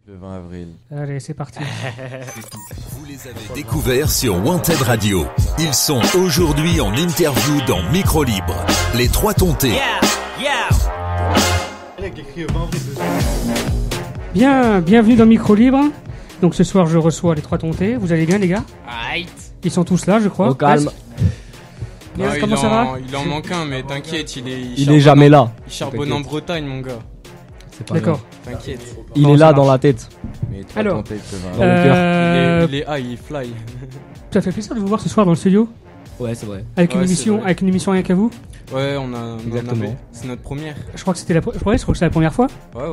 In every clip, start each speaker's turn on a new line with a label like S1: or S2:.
S1: Le 20 avril.
S2: Allez, c'est parti.
S3: Vous les avez découverts sur Wanted Radio. Ils sont aujourd'hui en interview dans Micro Libre. Les Trois Tontés.
S2: Bien, bienvenue dans Micro Libre. Donc ce soir, je reçois les Trois Tontés. Vous allez bien, les gars? Ils sont tous là, je crois.
S4: Au calme.
S2: Bien, comment ça va?
S5: Il en manque un, mais t'inquiète,
S4: Il est jamais là.
S5: Il charbonne en Bretagne, mon gars.
S4: C'est pas
S2: D'accord.
S5: T'inquiète.
S4: Il
S2: Non,
S4: est
S2: ça
S4: là
S2: marche.
S4: dans la tête.
S1: Mais 3
S2: Alors,
S1: tontés le 20
S4: Dans
S1: avril.
S4: le cœur.
S5: Il est high, il fly.
S2: Ça fait plaisir de vous voir ce soir dans le studio
S4: Ouais, c'est vrai.
S2: avec
S5: Ouais, c'est vrai.
S2: une émission rien qu'à vous.
S5: Ouais, on en
S4: Exactement.
S5: avait. C'est notre première.
S2: Je crois que c'était je crois que c'est la première fois.
S5: Ouais.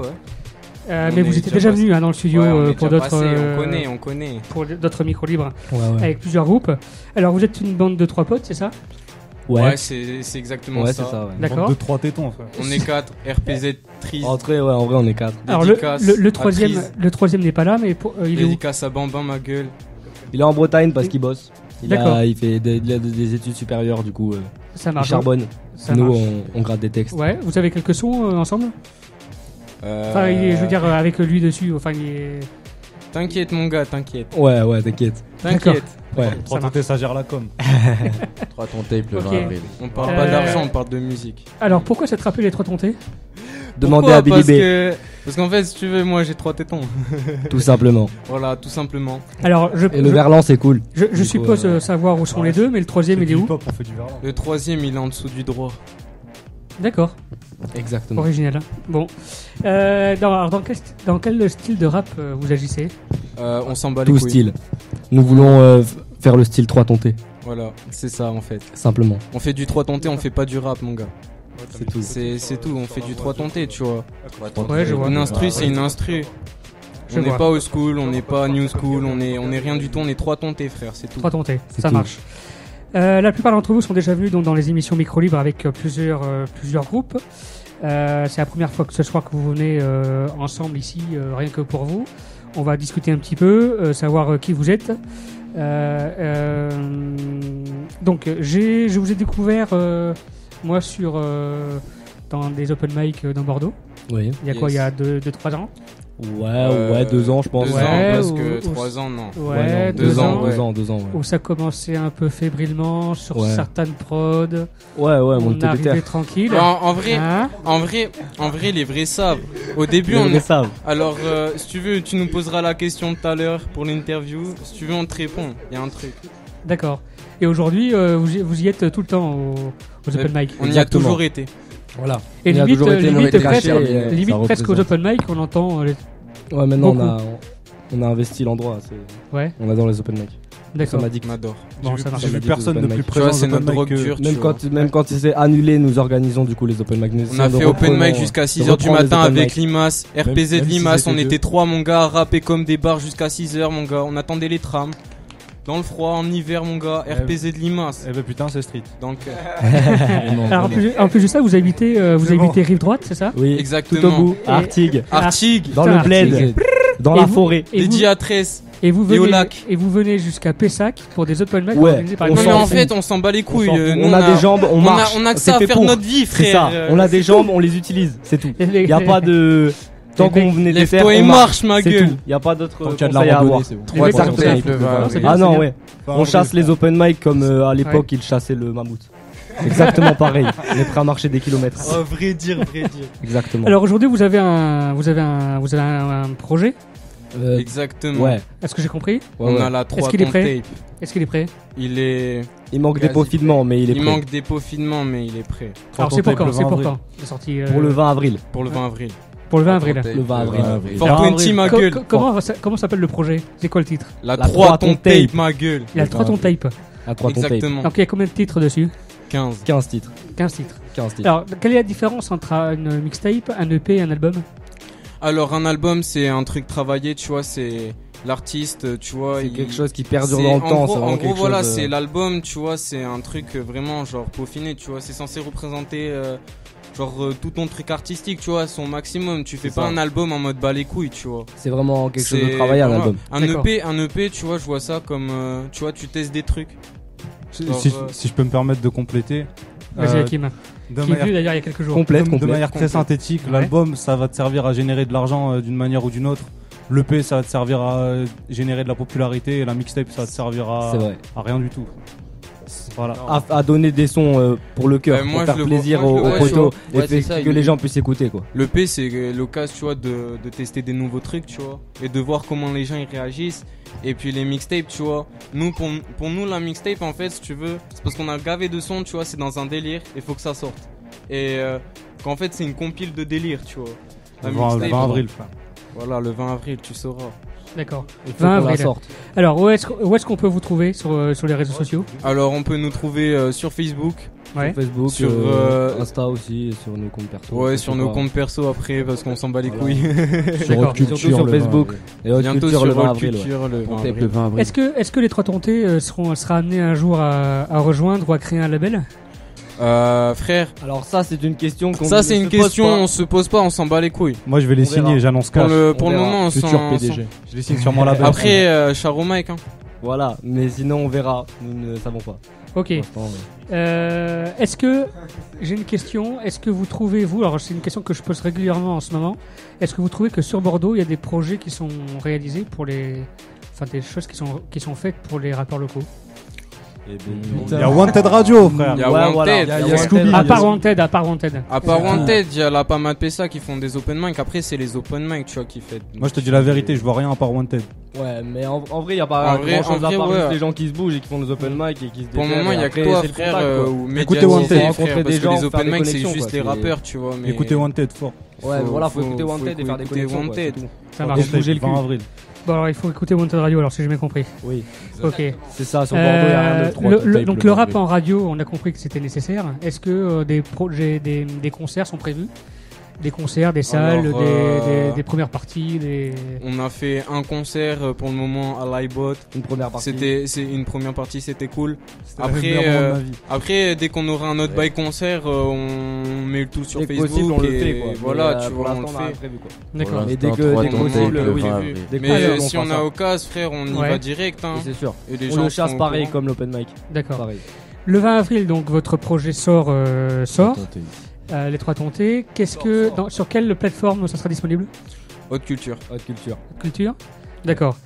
S2: Mais
S5: On
S2: vous
S5: est
S2: étiez déjà
S5: passé.
S2: venus dans le studio
S5: Ouais, on est
S2: pour
S5: déjà
S2: d'autres.
S5: passé, on connaît.
S2: Pour d'autres micros libres
S4: Ouais.
S2: avec plusieurs groupes. Alors vous êtes une bande de 3 potes, c'est ça?
S5: Ouais, c'est exactement
S4: Ouais,
S5: ça.
S4: c'est ça, ouais.
S2: D'accord.
S6: De 3 tétons, frère.
S5: On est 4, RPZ, Tris,
S4: En vrai, on est 4.
S2: Alors
S5: dédicace
S2: le
S5: à
S2: troisième,
S5: Tris,
S2: le troisième n'est pas là, mais il est où?
S5: dédicace à Bambin, ma gueule.
S4: Il est en Bretagne parce qu'il bosse.
S2: D'accord.
S4: Il fait des études supérieures, du coup,
S2: Ça
S4: il
S2: marche.
S4: charbonne.
S2: Ça
S4: Nous,
S2: marche.
S4: on gratte des textes.
S2: Ouais, vous avez quelques sons ensemble? Enfin, je veux dire avec lui dessus. Enfin, il est.
S5: T'inquiète, mon gars, t'inquiète.
S4: Ouais, t'inquiète.
S5: T'inquiète.
S4: Ouais.
S6: 3 tontés, ça gère la com.
S1: 3 tontés le
S2: Ok.
S1: 20 avril.
S5: On parle pas d'argent, on parle de musique.
S2: Alors pourquoi cette rappel les 3 tontés?
S4: Demandez
S5: Pourquoi?
S4: à Billy B.
S5: Parce qu'en fait, si tu veux, moi j'ai 3 tétons.
S4: Tout simplement.
S5: Voilà, tout simplement.
S2: Alors
S4: Et le verlan, c'est cool.
S2: je
S4: Du coup,
S2: suppose savoir où sont les deux, mais le troisième il est où?
S6: Hip-hop, on fait du verlan.
S5: Le troisième, il est en dessous du droit.
S2: D'accord,
S4: Exactement.
S2: original. Bon, dans quel style de rap vous agissez?
S5: On s'en bat les
S4: Tout
S5: couilles.
S4: style. Nous voulons faire le style 3 tontés.
S5: Voilà, c'est ça en fait.
S4: Simplement.
S5: On fait du 3 tontés, on fait pas du rap, mon gars.
S4: C'est tout.
S5: C'est tout, on fait du 3 tontés, tu vois.
S2: Ouais, je vois.
S5: Une instru, c'est une instru.
S2: Je
S5: On n'est
S2: vois.
S5: pas old school, on n'est pas new school, on est rien du tout, on est 3 tontés, frère, c'est tout.
S2: 3 tontés,
S4: C'est
S2: ça
S4: tout.
S2: marche. La plupart d'entre vous sont déjà venus donc, dans les émissions Micro Libre avec plusieurs groupes. C'est la première fois que ce soir que vous venez ensemble ici, rien que pour vous. On va discuter un petit peu, savoir qui vous êtes. Donc, je vous ai découvert, moi, dans des open mic dans Bordeaux.
S4: Oui.
S2: Il y a quoi,
S5: Yes.
S2: il y a 2-3 ans?
S4: Ouais, 2 ans, je pense.
S5: 2
S2: Ouais,
S5: ans, parce
S2: ou-
S5: que
S2: ou-
S5: 3 ans, non.
S2: Ouais,
S4: non,
S2: 2 ans.
S5: ouais.
S4: 2 ans, ouais.
S2: Où ça commençait un peu fébrilement sur
S4: Ouais.
S2: certaines prods.
S4: Ouais, on
S2: On
S4: était
S2: arrivait
S4: déter.
S2: tranquille.
S5: En vrai,
S2: Hein?
S5: en vrai, les vrais savent. Au début,
S4: Les
S5: on
S4: vrais savent.
S5: Alors, si tu veux, tu nous poseras la question tout à l'heure pour l'interview. Si tu veux, on te répond. Il y a un truc.
S2: D'accord. Et aujourd'hui, vous y êtes tout le temps aux open mic.
S5: On y a
S4: Exactement.
S5: toujours été.
S4: Voilà.
S2: Et
S4: On y a
S2: limite,
S4: toujours été, on a été
S2: presque,
S4: cachés, et
S2: limite
S4: ça
S2: presque aux
S4: représente.
S2: open mic, on entend.
S4: Ouais, maintenant
S2: Beaucoup.
S4: on a investi l'endroit.
S2: Ouais,
S4: On adore les open mic. Ça
S2: d'accord.
S4: m'a dit que
S5: On adore.
S2: Bon, ça marche.
S6: J'ai vu
S4: dit
S6: personne
S4: les
S6: de
S4: open
S6: plus
S4: mic.
S5: Tu vois,
S6: présent
S5: c'est
S6: aux
S5: notre
S6: open
S5: drogue
S6: mic que-
S5: dure.
S4: même quand c'est annulé, nous organisons du coup les open mic. Nous
S5: On
S4: essayons
S5: a
S4: de
S5: fait open
S4: reprendre-
S5: mic jusqu'à 6h du
S4: reprendre les
S5: matin
S4: open
S5: avec
S4: mic.
S5: Limace, RPZ
S6: même si
S5: Limace,
S6: c'était
S5: on
S6: deux.
S5: était 3 mon gars, à rapper comme des bars jusqu'à 6h mon gars, on attendait les trams. Dans le froid, en hiver mon gars, RPZ Limace.
S6: Eh ben putain, c'est street.
S5: Donc,
S2: Alors, en plus de ça, vous habitez
S6: C'est bon.
S2: rive droite, c'est ça?
S4: Oui,
S5: exactement.
S4: tout au bout.
S2: Et-
S4: Artigues.
S5: Artigues,
S4: Dans
S2: Putain,
S4: le bled.
S2: Artigues.
S4: Dans
S2: Et
S4: la
S2: vous-
S4: forêt.
S2: Et vous,
S5: dédié à Tresse.
S2: et vous
S5: et au
S2: venez,
S5: lac.
S2: et vous venez jusqu'à Pessac pour des open mic
S4: Ouais.
S2: organisés par
S4: On
S5: Non mais
S4: s'en
S5: en
S4: fout.
S5: fait, on s'en bat les couilles.
S4: s'en fout.
S5: Nous,
S4: On a des jambes, on marche.
S5: On a que
S4: C'est
S5: ça à
S4: fait
S5: faire
S4: pour.
S5: notre vie,
S4: C'est
S5: frère.
S4: ça. On a des jambes, on les utilise. C'est tout.
S2: Les-
S4: Y a pas de. Tant
S2: Les mecs,
S4: qu'on venait de les faire,
S5: Lève-toi et
S4: on
S5: marche, ma
S4: C'est
S5: gueule.
S4: tout. Y a pas d'autre
S6: Tant qu'il y a de
S4: conseil
S6: la
S4: à
S6: randonnée,
S4: avoir.
S6: c'est bon.
S2: Les mecs,
S1: Trois
S2: ça
S1: tontés
S2: fait-
S1: le 20
S2: c'est
S1: avril.
S2: bien,
S4: Ah
S2: c'est
S4: non,
S2: bien.
S4: ouais.
S6: Enfin,
S4: On chasse les open mic comme à l'époque
S2: Ouais.
S4: ils chassaient le mammouth. Exactement pareil. On est prêt à marcher des kilomètres.
S5: Oh, vrai dire.
S4: Exactement.
S2: Alors aujourd'hui, vous avez un projet.
S5: Exactement.
S4: Ouais.
S2: Est-ce que j'ai compris?
S5: On a la 3
S2: qu'il est
S5: ton
S2: prêt
S5: tape.
S2: Est-ce qu'il est prêt?
S4: Il manque des
S5: Quasi
S4: peaufinements, mais il est
S5: Il
S4: prêt.
S5: manque des peaufinements, mais il est prêt.
S2: Alors c'est pour quand?
S6: le
S2: C'est
S6: 20
S2: pour
S6: avril.
S2: quand? C'est sorti
S4: Pour le 20 avril.
S5: Pour le 20 avril.
S2: Pour le 20 avril.
S4: Le 20 avril.
S5: For
S4: 20
S5: 20, ma
S2: Co-
S5: gueule.
S2: co- comment s'appelle le projet? C'est quoi le titre?
S5: La
S4: La
S5: 3
S4: 3
S5: ton
S4: ton tape.
S5: tape, ma gueule.
S2: Il y a le 3 ton tape.
S4: À 3 ton tape.
S5: Exactement.
S2: Donc il y a combien de titres dessus?
S5: 15.
S4: 15 titres.
S2: 15 titres.
S4: 15 titres.
S2: Alors quelle est la différence entre une mixtape, un EP et un album?
S5: Alors un album c'est un truc travaillé, tu vois, c'est l'artiste, tu vois,
S4: C'est
S5: il-
S4: quelque chose qui perdure
S5: c'est-
S4: dans le temps.
S5: En
S4: c'est
S5: gros,
S4: vraiment quelque
S5: voilà,
S4: chose,
S5: c'est l'album, tu vois, c'est un truc vraiment genre peaufiné, tu vois, c'est censé représenter tout ton truc artistique, tu vois, son maximum. Tu fais
S4: C'est
S5: pas
S4: ça.
S5: un album en mode bas les couilles, tu vois.
S4: C'est vraiment quelque chose de
S5: C'est-
S4: travaillé un
S5: voilà.
S4: album.
S5: Un EP, tu vois, je vois ça comme, tu vois, tu testes des trucs. Genre,
S6: Si je peux me permettre de compléter.
S2: Vas-y Hakim.
S6: de
S2: Qui est
S6: manière-
S2: venu d'ailleurs il y a quelques jours.
S4: Complète,
S6: de
S4: complète.
S6: manière très
S5: complète.
S6: synthétique,
S2: Ouais.
S6: l'album ça va te servir à générer de l'argent d'une manière ou d'une autre. L'EP, ça va te servir à générer de la popularité et la mixtape, ça va te servir
S4: C'est vrai.
S6: à rien du tout. Voilà.
S4: À donner des sons pour le cœur,
S5: moi,
S4: pour faire
S5: je le
S4: plaisir
S5: vois- moi, je
S4: aux
S5: le vois,
S4: potos et
S1: ouais, c'est ça,
S4: que les gens puissent écouter quoi.
S5: L'EP, c'est l'occasion, tu vois, de tester des nouveaux trucs, tu vois, et de voir comment les gens ils réagissent. Et puis les mixtapes, tu vois, pour nous, la mixtape, en fait, si tu veux, c'est parce qu'on a gavé de sons, tu vois, c'est dans un délire, il faut que ça sorte. Et qu'en fait, c'est une compile de délire, tu vois. La
S6: Le 20
S5: mixtape,
S6: avril, frère.
S5: Voilà, le 20 avril, tu sauras.
S2: D'accord.
S4: Il faut
S2: 20
S4: qu'on la
S2: avril.
S4: sorte.
S2: Alors, où est-ce qu'on peut vous trouver sur les réseaux sociaux?
S5: Alors, on peut nous trouver sur Facebook.
S2: Ouais.
S4: Sur Facebook,
S5: Sur,
S4: Insta aussi, et sur nos comptes perso.
S5: Ouais,
S4: je
S5: sur
S4: sais
S5: nos
S4: pas.
S5: comptes perso après, parce qu'on s'en bat les
S4: Voilà.
S5: couilles.
S2: D'accord.
S4: Surtout sur Facebook et Haute
S5: Bientôt
S4: Culture
S5: sur
S4: le 20
S5: Haute
S4: avril. ouais.
S5: Culture, le 20
S1: On tape
S5: avril.
S1: le 20 avril.
S2: Est-ce que les Trois Tontés sera amené un jour à rejoindre ou à créer un label?
S5: Frère,
S4: Alors ça c'est une question qu'on
S5: ça
S4: ne
S5: c'est
S4: se
S5: une
S4: pose
S5: question,
S4: pas.
S5: on se pose pas, on s'en bat les couilles.
S6: Moi, je vais les
S4: On verra.
S6: signer, j'annonce
S5: Pour
S6: cash.
S5: le
S4: verra.
S5: moment, on
S1: Futur
S5: s'en...
S1: PDG.
S6: Je les signe sur mon label.
S5: Après, Charo Mike, hein.
S4: Voilà, mais sinon on verra, nous ne savons pas.
S2: Ok.
S4: Pour l'instant, ouais.
S2: Est-ce que j'ai une question? Est-ce que vous trouvez, vous, alors c'est une question que je pose régulièrement en ce moment, est-ce que vous trouvez que sur Bordeaux il y a des projets qui sont réalisés pour des choses qui sont faites pour les rappeurs locaux?
S6: Il y a Wanted Radio, frère.
S5: Il y a
S4: Ouais,
S5: Wanted,
S4: voilà.
S6: Il y a
S4: Wanted.
S6: Scooby.
S2: À part Wanted.
S5: À part Wanted, il y a la Pama Pessa qui font des open mic. Après, c'est les open mic, tu vois, qui fait.
S6: Moi, je te dis la vérité, je vois rien à part Wanted.
S4: Ouais, mais en vrai, il n'y a pas
S5: En vrai,
S4: grand chose à part
S5: ouais.
S4: juste les gens qui se bougent et qui font des open mic et qui se
S5: Pour le
S4: déterrent,
S5: moment, il y
S4: et
S5: a que
S4: après,
S5: toi,
S4: c'est le
S5: frère,
S4: contact, quoi.
S5: ou
S6: Écoutez
S5: médiatisé,
S6: Wanted.
S5: frère,
S4: Rencontrer
S5: parce
S4: des
S5: que
S4: gens,
S5: les
S4: faire
S5: open
S4: des
S5: mic, c'est
S4: connexions,
S5: juste
S4: quoi,
S5: les
S4: c'est-
S5: rappeurs, tu vois. Mais
S6: Écoutez Wanted fort.
S4: Ouais, voilà, faut écouter Wanted et faire des
S5: écouter
S4: connexions. quoi,
S5: Wanted.
S4: c'est tout.
S2: Ça marche.
S4: Et bouger le
S6: 20
S4: cul.
S6: avril.
S2: Bon, alors il faut écouter Wanted Radio, alors si j'ai bien compris.
S4: Oui,
S2: Ok.
S4: c'est ça, sur Bordeaux, il n'y a rien de
S2: Donc le rap en radio, on a compris que c'était nécessaire. Est-ce que des projets, des concerts sont prévus? Des concerts, des salles,
S5: Alors,
S2: des premières parties,
S5: On a fait un concert pour le moment à l'iBot.
S4: Une première partie.
S5: C'est une première partie, c'était cool.
S6: C'était
S5: Après,
S6: le meilleur moment de ma vie.
S5: Après, dès qu'on aura un autre bail concert, on met le tout sur
S4: Dès que
S5: Facebook.
S4: possible, on le
S5: et
S4: fait quoi.
S5: voilà,
S4: Mais,
S5: tu
S4: pour
S5: vois, on le
S4: l'instant, on a rien
S5: fait.
S4: prévu quoi.
S2: D'accord.
S4: Mais dès que possible,
S5: le
S4: oui.
S5: 20
S1: avril.
S4: Dès que
S5: Mais
S4: possible, on
S5: si
S4: fera
S5: on
S4: ça.
S5: a occasion, frère, on y
S2: Ouais.
S5: va direct. Hein.
S4: Et c'est sûr.
S5: Et les
S4: On
S5: gens
S4: le chasse
S5: sont au
S4: pareil
S5: courant.
S4: comme l'open mic.
S2: D'accord.
S4: Pareil.
S2: Le 20 avril, donc votre projet sort. Les Trois Tontés. Sur quelle plateforme ça sera disponible?
S5: Haute culture.
S4: Haute culture.
S2: Culture. D'accord.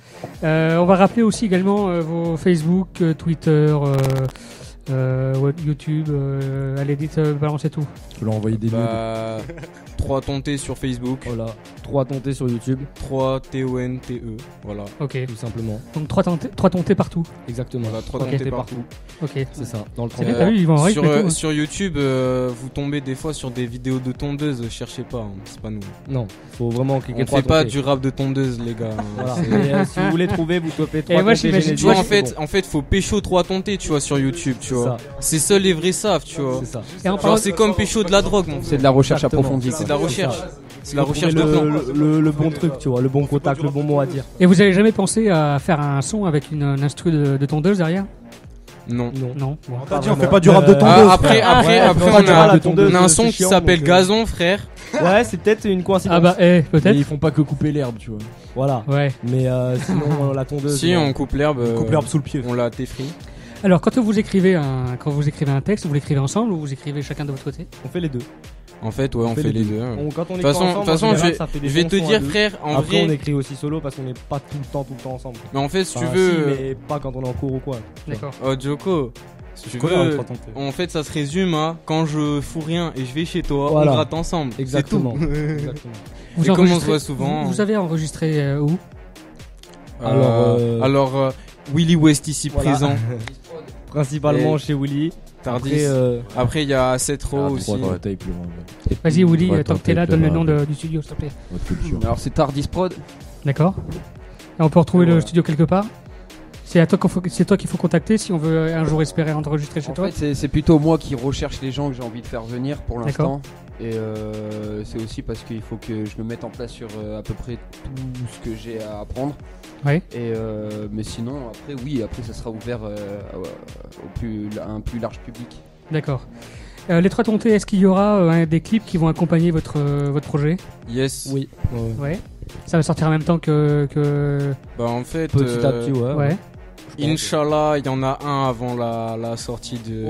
S2: On va rappeler aussi également vos Facebook, Twitter, YouTube. Allez, dites, balancez tout.
S1: Tu leur envoyer des nudes.
S5: Bah, 3 tontés sur Facebook,
S4: Voilà. 3 tontés sur YouTube,
S5: 3 TONTE. Voilà.
S2: Ok.
S4: tout simplement.
S2: Donc 3 tontés partout.
S4: Exactement.
S5: Voilà, 3
S2: Ok.
S5: tontés partout.
S2: Ok.
S4: C'est ça. Dans le
S2: C'est bien,
S4: 33.
S2: t'as vu, ils vont en rythme et tout, hein.
S5: Sur YouTube, vous tombez des fois sur des vidéos de tondeuses. Cherchez pas, hein, c'est pas nous.
S4: Non, faut vraiment cliquer
S5: On
S4: 3
S5: fait pas
S4: tontés.
S5: du rap de tondeuse, les gars.
S4: Voilà.
S5: C'est-
S4: Mais, si vous voulez trouver, vous topez 3
S2: moi,
S4: tontés
S2: j'imagine-
S4: Genesis,
S5: Tu vois,
S4: c'est bon.
S5: en fait, faut pécho 3 tontés, tu vois, sur YouTube, tu
S4: C'est
S5: vois.
S4: ça.
S5: C'est seuls les vrais savent, tu vois.
S4: C'est ça.
S2: Et en
S5: Genre,
S2: parlant-
S5: c'est comme pécho de la drogue, mon
S1: C'est
S5: frère.
S1: de la recherche
S4: Exactement.
S1: approfondie.
S5: C'est de
S1: quoi.
S5: la recherche. C'est la
S4: Faut
S5: recherche de
S4: trouver
S5: plan.
S4: le bon truc, tu vois, le bon contact, le bon mot à dire.
S2: Et vous avez jamais pensé à faire un son avec une instru de tondeuse derrière?
S5: Non.
S4: Non.
S2: Non. Bon.
S6: On t'a dit, on fait pas du rap de tondeuse.
S5: Ah, après,
S4: Ouais,
S5: après,
S4: on
S5: on
S4: va dire à la
S5: a
S4: tondeuse,
S5: un
S4: c'est
S5: son qui
S4: chiant,
S5: s'appelle
S4: donc,
S5: Gazon, frère.
S4: Ouais, c'est peut-être une coïncidence.
S2: Ah bah,
S1: Mais
S2: peut-être.
S1: ils font pas que couper l'herbe, tu vois.
S4: Voilà.
S2: Ouais.
S4: Mais sinon, la tondeuse.
S5: Si,
S4: non.
S5: on coupe l'herbe.
S6: Coupe l'herbe sous le pied.
S5: On la téfrie.
S2: Alors, quand vous écrivez un texte, vous l'écrivez ensemble ou vous écrivez chacun de votre côté?
S4: On fait les deux.
S5: En fait, ouais, on fait les deux.
S4: Quand on
S5: De
S4: écrit
S5: toute façon,
S4: ensemble, en général, ça fait des
S5: je vais
S4: bons
S5: te
S4: sons à
S5: dire,
S4: deux.
S5: frère, en
S4: Après, on
S5: vrai.
S4: écrit aussi solo parce qu'on n'est pas tout le temps ensemble.
S5: Mais en fait, si tu
S4: Enfin,
S5: veux.
S4: si, mais pas quand on est en cours ou quoi.
S2: D'accord.
S5: Oh, Joko. Si tu
S6: Connais les
S5: veux.
S6: 3 tontés.
S5: En fait, ça se résume à quand je fous rien et je vais chez toi,
S4: Voilà.
S5: on gratte ensemble. C'est
S4: Exactement.
S5: tout.
S4: Exactement.
S2: Vous
S5: Et comme on se
S2: enregistrez-
S5: voit souvent.
S2: Vous avez enregistré où?
S5: Alors, Willy West ici
S4: Voilà.
S5: présent.
S4: Principalement
S5: Et-
S4: chez Willy.
S5: Tardis.
S4: Après,
S5: Après, il y a Setro
S1: Ah,
S5: aussi.
S1: 3 dans la taille plus loin.
S2: Vas-y, Willy,
S1: Ouais,
S2: tant que t'es là,
S1: t'inquiète,
S2: donne le
S1: là,
S2: nom
S1: ouais.
S2: du studio, s'il te plaît.
S1: Haute culture.
S7: Alors c'est Tardis Prod.
S2: D'accord. Et on peut retrouver le
S5: Voilà.
S2: studio quelque part? C'est toi qu'il faut contacter si on veut un jour espérer enregistrer chez
S7: En
S2: toi?
S7: fait c'est plutôt moi qui recherche les gens que j'ai envie de faire venir pour
S2: D'accord.
S7: l'instant. Et c'est aussi parce qu'il faut que je me mette en place sur à peu près tout ce que j'ai à apprendre.
S2: Ouais.
S7: Et mais sinon après ça sera ouvert à un plus large public.
S2: D'accord. Les Trois Tontés, est-ce qu'il y aura des clips qui vont accompagner votre projet?
S5: Yes.
S4: oui.
S2: Ouais. Ça va sortir en même temps que...
S5: Bah, en fait.
S4: Petit à petit, ouais.
S2: Ouais.
S5: Inch'Allah, il y en a un avant la sortie du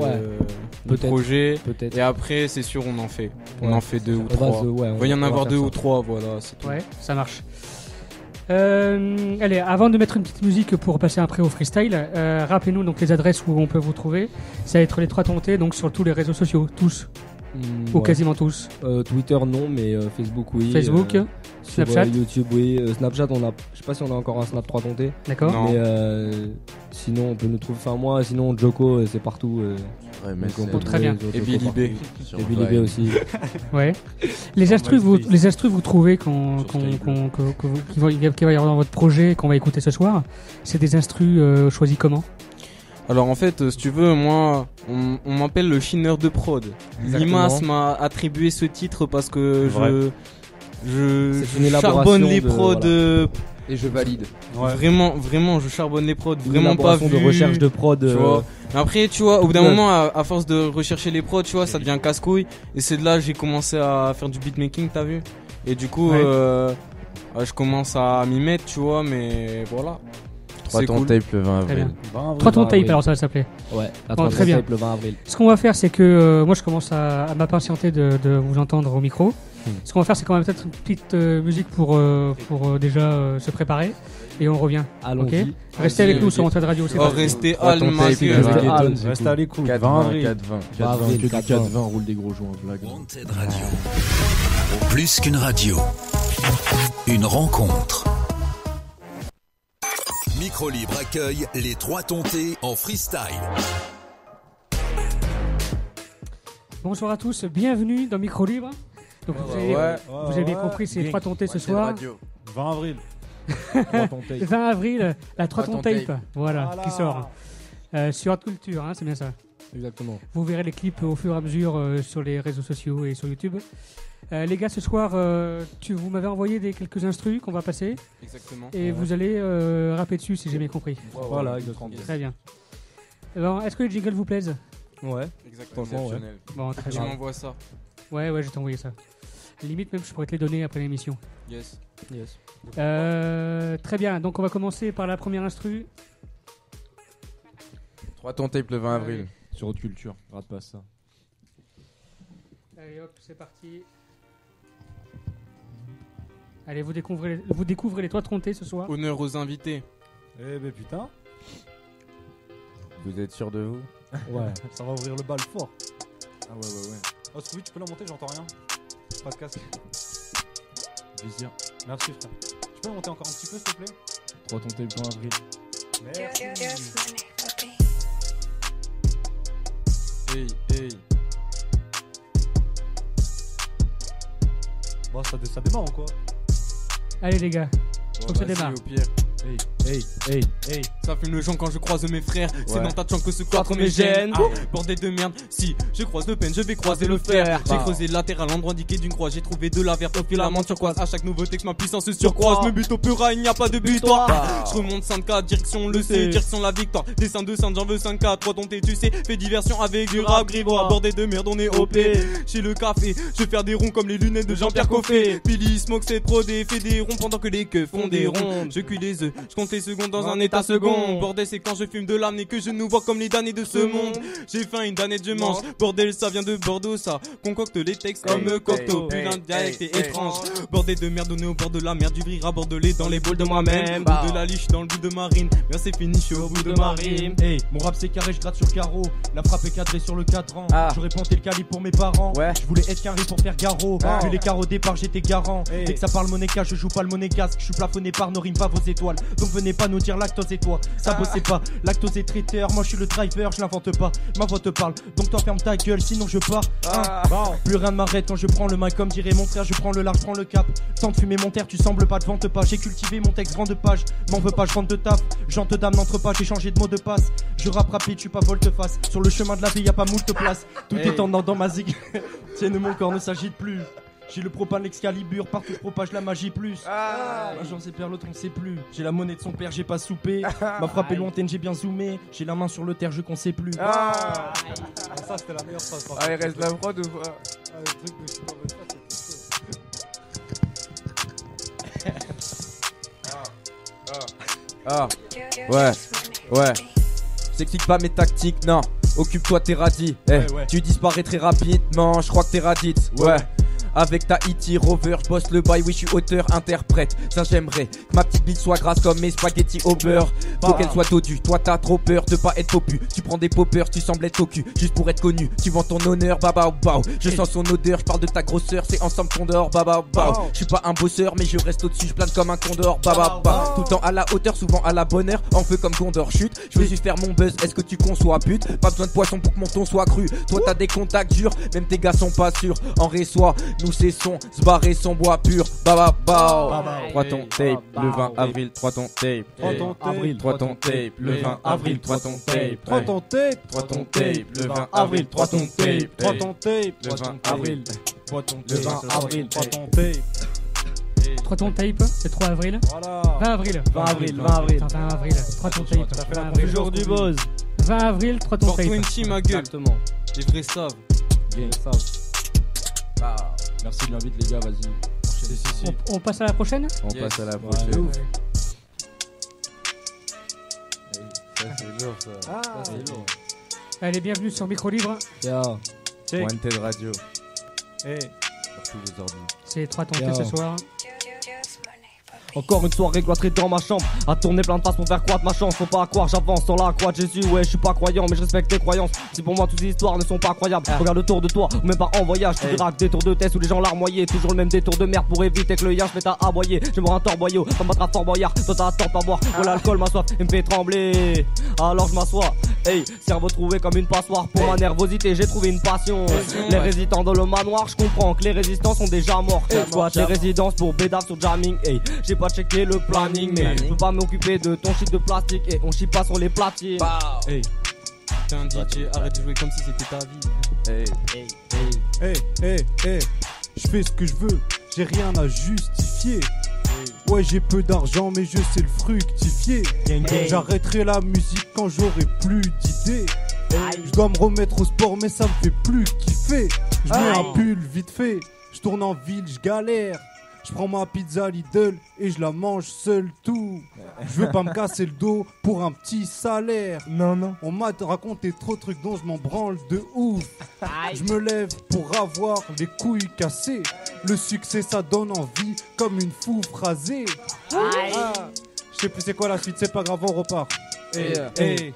S4: Peut-être.
S5: projet.
S4: Peut-être.
S5: Et après, c'est sûr, on en fait. On
S4: Ouais.
S5: en fait 2 ou
S4: On va
S5: 3.
S4: se- ouais,
S5: Il va y en
S4: on va
S5: avoir
S4: faire
S5: 2
S4: ça.
S5: ou 3, voilà, c'est tout.
S2: Ouais, ça marche. Allez, avant de mettre une petite musique pour passer après au freestyle, rappelez-nous donc les adresses où on peut vous trouver. Ça va être les 3 tontés, donc sur tous les réseaux sociaux, tous ou
S4: Ouais.
S2: quasiment tous.
S4: Twitter non, mais Facebook oui.
S2: Facebook,
S4: sur,
S2: Snapchat.
S4: YouTube oui. Snapchat je sais pas si on a encore un Snap 3 tonté.
S2: D'accord.
S5: Non.
S4: Mais sinon on peut nous trouver. Enfin moi sinon Joko c'est partout.
S1: Ouais, mais
S4: Donc, on
S1: c'est-
S4: peut
S2: Très bien.
S4: trouver
S5: Et
S4: Joko
S5: Billy
S4: partout.
S5: B.
S1: sur
S4: Et Billy B
S1: Vine.
S4: aussi.
S2: Ouais. Les instrus, vous trouvez qu'il va y avoir dans votre projet, qu'on va écouter ce soir, c'est des instrus choisis comment?
S5: Alors en fait, si tu veux, moi, on m'appelle le chineur de prod.
S4: Exactement.
S5: Limas m'a attribué ce titre parce que
S6: Vrai.
S5: je
S4: C'est une élaboration
S5: charbonne les
S4: de-
S5: prods.
S7: Et je valide.
S6: Ouais.
S5: Vraiment, je charbonne les prods.
S4: Une
S5: Vraiment pas
S4: élaboration
S5: vu.
S4: de recherche de prod.
S5: Tu vois. Mais après, tu vois, au bout d'un
S4: Ouais.
S5: moment, à force de rechercher les prods, tu vois, ça devient casse-couille. Et c'est de là que j'ai commencé à faire du beatmaking, t'as vu. Et du coup,
S2: Ouais.
S5: je commence à m'y mettre, tu vois, mais voilà.
S1: 3
S5: C'est
S1: ton
S5: cool.
S1: tape le 20
S2: Très
S1: avril.
S2: bien. 3 ton tape, alors ça va s'appeler.
S4: Ouais. La
S2: Bon,
S4: 3
S2: très bien.
S4: tape le 20 avril.
S2: Ce qu'on va faire, c'est que moi je commence à m'impatienter de vous entendre au micro. Ce qu'on va faire, c'est qu'on va peut-être une petite musique pour déjà se préparer et on revient.
S4: Allons-y.
S2: Restez avec nous sur Wanted Radio. C'est
S5: Oh,
S2: parti.
S5: restez
S1: 3 ton
S5: Alma
S1: tape,
S4: Restez
S1: le
S4: Al.
S1: reggaeton, c'est
S6: Reste
S1: cool.
S6: à l'écoute. 20
S1: 4-20,
S6: avril.
S1: 4-20.
S4: 20
S1: 4-20, que du
S4: 4-20.
S1: 4-20, roule des gros joints, blague.
S3: Wanted Radio. Plus qu'une radio. Une rencontre. Micro Libre accueille les 3 tontés en freestyle.
S2: Bonsoir à tous, bienvenue dans Micro Libre. Donc vous avez bien compris, c'est 3 tontés ce soir.
S6: 20 avril.
S1: 3 ton tape.
S2: 20 avril, la 3 ton
S7: ton
S2: tape.
S7: tape.
S2: Voilà, qui sort. Sur Hot Culture, hein, c'est bien ça.
S4: Exactement.
S2: Vous verrez les clips au fur et à mesure sur les réseaux sociaux et sur YouTube. Les gars, ce soir, vous m'avez envoyé quelques instrus qu'on va passer
S5: Exactement.
S2: et vous allez rapper dessus si j'ai bien compris.
S6: Voilà, exactement.
S2: Très bien. Alors, est-ce que les jingles vous plaisent?
S4: Ouais.
S5: Exactement.
S4: Franchement, ouais.
S5: Exceptionnel.
S2: Bon, très
S5: Tu
S2: bien.
S5: m'envoies ça.
S2: Ouais, je vais t'envoyer ça. Limite, même, je pourrais te les donner après l'émission.
S5: Yes.
S2: Très bien, donc on va commencer par la première instru.
S1: 3 ton tape le 20 avril. Sur Haute Culture, rate pas ça.
S2: Allez hop, c'est parti. Allez, vous découvrez les 3 trontés ce soir.
S5: Honneur aux invités.
S6: Eh ben putain.
S1: Vous êtes sûr de vous?
S6: Ouais. Ça va ouvrir le bal fort.
S1: Ah ouais.
S6: Oh, Scooby, tu peux la monter, j'entends rien. Pas de casque.
S1: Vizir.
S6: Merci, frère. Tu peux la monter encore un petit peu, s'il te plaît?
S1: 3 ton tape 20 avril.
S6: Merci.
S5: Hey.
S6: Bon, ça démarre ou quoi?
S2: Allez les gars, faut que ça
S5: Vas-y,
S2: démarre.
S5: au pire.
S6: Hey.
S5: Ça fume le champ quand je croise mes frères. C'est
S1: Ouais.
S5: dans ta chambre que se croisent mes gènes. Bordel de merde. Si je croise le peine, je vais croiser le fer. J'ai creusé la terre à l'endroit indiqué d'une croix. J'ai trouvé de la verte au filament turquoise. À chaque nouveau texte, ma puissance se surcroise. Me but au pura, il n'y a pas de butoir. Je remonte 5K, direction le C, direction la victoire. Dessin de Sainte, j'en veux 5K. 3 tontés, tu sais. Fais diversion avec du rap grivois. Bordel de merde, on est OP. Chez le café, je vais faire des ronds comme les lunettes de Jean-Pierre Coffé. Billy smoke c'est prodé, fait des ronds pendant que les queues font des ronds. Je cuis les œufs, je compte les secondes dans un état second. Bordel, c'est quand je fume de l'âme et que je nous vois comme les damnés de ce monde. J'ai faim, une danette, je mange. Bordel, ça vient de Bordeaux, ça concocte les textes comme Cocteau. Putain, de dialecte est étrange. Bordel de merde, on est au bord de la mer. Du rire à bordelais dans les boules de moi-même. Bout de la liche dans le bout de marine. Mais c'est fini, je suis au bout de ma rime.
S8: Hey, mon rap c'est carré, je gratte sur le carreau. La frappe est cadrée sur le cadran. J'aurais planté le calibre pour mes parents. Je voulais être carré pour faire garrot. Vu les carreaux au départ, j'étais garant. Dès que ça parle monégasque, je joue pas le monégasque. Je suis plafonné par nos rimes, pas vos étoiles. Donc venez pas nous dire lactose et toi. Ça bossez pas. Lactose et traiteur, moi je suis le driver, je l'invente pas. Ma voix te parle, donc toi ferme ta gueule, sinon je pars. Plus rien ne m'arrête quand je prends le mic, comme dirait mon frère. Je prends le large, prends le cap. Sans te fumer mon terre, tu sembles pas, te vante pas. J'ai cultivé mon texte, grande page. M'en veux pas, je rentre de taf. Jante dame n'entre pas, j'ai changé de mot de passe. Je rappe rapide, je suis pas volte-face. Sur le chemin de la vie, y a pas moult place. Tout est en dans ma zig. Tiens, mon corps ne s'agite plus. J'ai le propane, l'excalibur, partout je propage la magie plus. J'en sais perdre l'autre, on sait plus. J'ai la monnaie de son père, j'ai pas soupé. Ma frappe est lointaine, j'ai bien zoomé. J'ai la main sur le terre, je qu'on sait plus.
S6: Ça, c'était la meilleure phrase.
S1: Ah, il reste la prod ou pas?
S6: Le truc de je suis pas votre c'était chaud.
S8: Ouais. J'explique pas mes tactiques, non. Occupe-toi tes radis. Tu disparais très rapidement, je crois que t'es radite. Ouais.
S9: avec ta E.T. Rover. J'bosse le bail, oui je suis auteur, interprète. Ça j'aimerais que ma petite bite soit grasse comme mes spaghettis au beurre. Faut qu'elle soit dodue, toi t'as trop peur de pas être popu. Tu prends des poppers, tu sembles être au cul, juste pour être connu. Tu vends ton honneur, baba bao. Je sens son odeur, je parle de ta grosseur, c'est ensemble qu'on dort, baba bao. Je suis pas un bosseur mais je reste au-dessus, je plane comme un condor, baba bao. Tout le temps à la hauteur, souvent à la bonne heure, en feu comme Gondor chute. Je veux juste faire mon buzz, est-ce que tu conçois pute? Pas besoin de poisson pour que mon ton soit cru. Toi t'as des contacts durs, même tes gars sont pas sûrs. En réçoit, nous cessons, se barrer son bois pur, baba bao.
S1: 3 ton tape, le 20 avril, 3 ton tape. 3 ton tape, le 20 avril, 3 ton tape.
S6: 3 ton tape,
S1: 3 ton tape, le 20 avril, 3 ton tape.
S6: 3 ton tape,
S1: le 20 avril,
S6: 3 ton tape, 3 ton tape.
S2: 3 ton tape, c'est 3 avril.
S6: Voilà.
S2: 20 avril.
S4: 20 avril, 20 avril.
S2: 20 avril, 3 ton tape.
S6: Ça fait la
S2: 20 avril.
S4: Jour du buzz.
S2: 20 avril, 3 ton tape.
S5: 420 ma gueule.
S4: Exactement.
S5: Les vrais savent.
S1: Merci de l'invite les gars, vas-y.
S2: On passe à la prochaine.
S1: On
S5: Yes.
S1: passe à la prochaine.
S6: Ça c'est lourd ça. Ça c'est lourd.
S2: Allez, bienvenue sur Micro Libre.
S6: Check.
S1: Wanted Radio,
S6: Hey.
S1: sur tous les ordi.
S2: C'est 3 ton
S4: Yo.
S2: ce soir.
S4: Encore une soirée cloîtrée dans ma chambre, à tourner plein de passes pour faire croître ma chance. Faut pas croire, j'avance sur la croix de Jésus. Ouais, je suis pas croyant, mais je respecte tes croyances. Si pour moi toutes ces histoires ne sont pas croyables, regarde autour de toi, ou même pas en voyage. Tu verras que des tours de test où les gens larmoyés. Toujours le même détour de merde pour éviter que le yard se mette à aboyer. Je me rends un torboyau, pas me battre à Fort Boyard. Toi t'as tort à boire, oh l'alcool, ma soif, il me fait trembler. Alors je m'assois, hey, cerveau trouvé comme une passoire. Pour ma nervosité, j'ai trouvé une passion. Les résidents dans le manoir, je comprends que les résistants sont déjà morts. Squat les résidences pour bédave sur jamming, hey. J'ai pas checké le planning, mais je peux pas m'occuper de ton shit de plastique. Et on chie pas sur les platines. Hey.
S5: T'es un DJ, arrête de jouer comme si c'était ta vie.
S6: Hey, je fais ce que je veux, j'ai rien à justifier. Ouais, j'ai peu d'argent, mais je sais le fructifier. J'arrêterai la musique quand j'aurai plus d'idées. Je dois me remettre au sport, mais ça me fait plus kiffer. Je mets un pull vite fait, je tourne en ville, je galère. Je prends ma pizza Lidl et je la mange seul tout. Je veux pas me casser le dos pour un petit salaire. Non. On m'a raconté trop de trucs dont je m'en branle de ouf. Je me lève pour avoir les couilles cassées. Le succès ça donne envie comme une fou phrasée. Je sais plus c'est quoi la suite, c'est pas grave, on repart. Hey.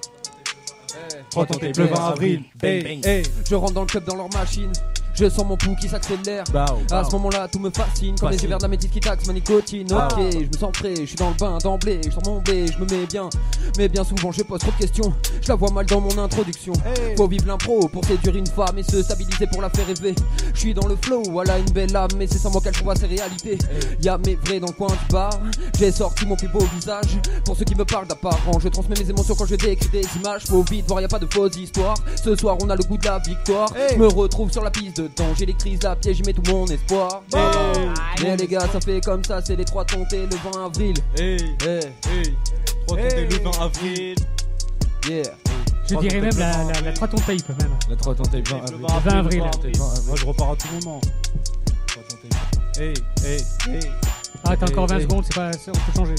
S6: 3 ton tape, le 20 avril. Hey.
S7: Je rentre dans le club dans leur machine. Je sens mon pouls qui s'accélère. À ce moment-là, tout me fascine. Comme les hivers de la métisse qui taxe ma nicotine. Ok, je me sens prêt, je suis dans le bain d'emblée. Je sors mon blé, je me mets bien. Mais bien souvent, je pose trop de questions. Je la vois mal dans mon introduction. Faut vivre l'impro pour séduire une femme et se stabiliser pour la faire rêver. Je suis dans le flow, voilà une belle âme, mais c'est sans moi qu'elle trouve ses réalités. Y'a mes vrais dans le coin du bar. J'ai sorti mon plus beau visage. Pour ceux qui me parlent d'apparent, je transmets mes émotions quand je décris des images. Faut vite voir, y'a pas de fausse histoire. Ce soir, on a le goût de la victoire. Je me retrouve sur la piste de temps, j'électrise la pièce, j'y mets tout mon espoir. Mais les gars, ça fait comme ça, c'est les 3 tontés le 20 avril.
S5: 3 tontés le 20 avril.
S7: Yeah.
S2: Je dirais même la 3 ton tape même.
S1: La 3 ton tape,
S2: 20 avril.
S6: Moi je repars à tout moment. 3 ton tape. Hey.
S2: Ah, t'as encore 20 secondes, on peut changer.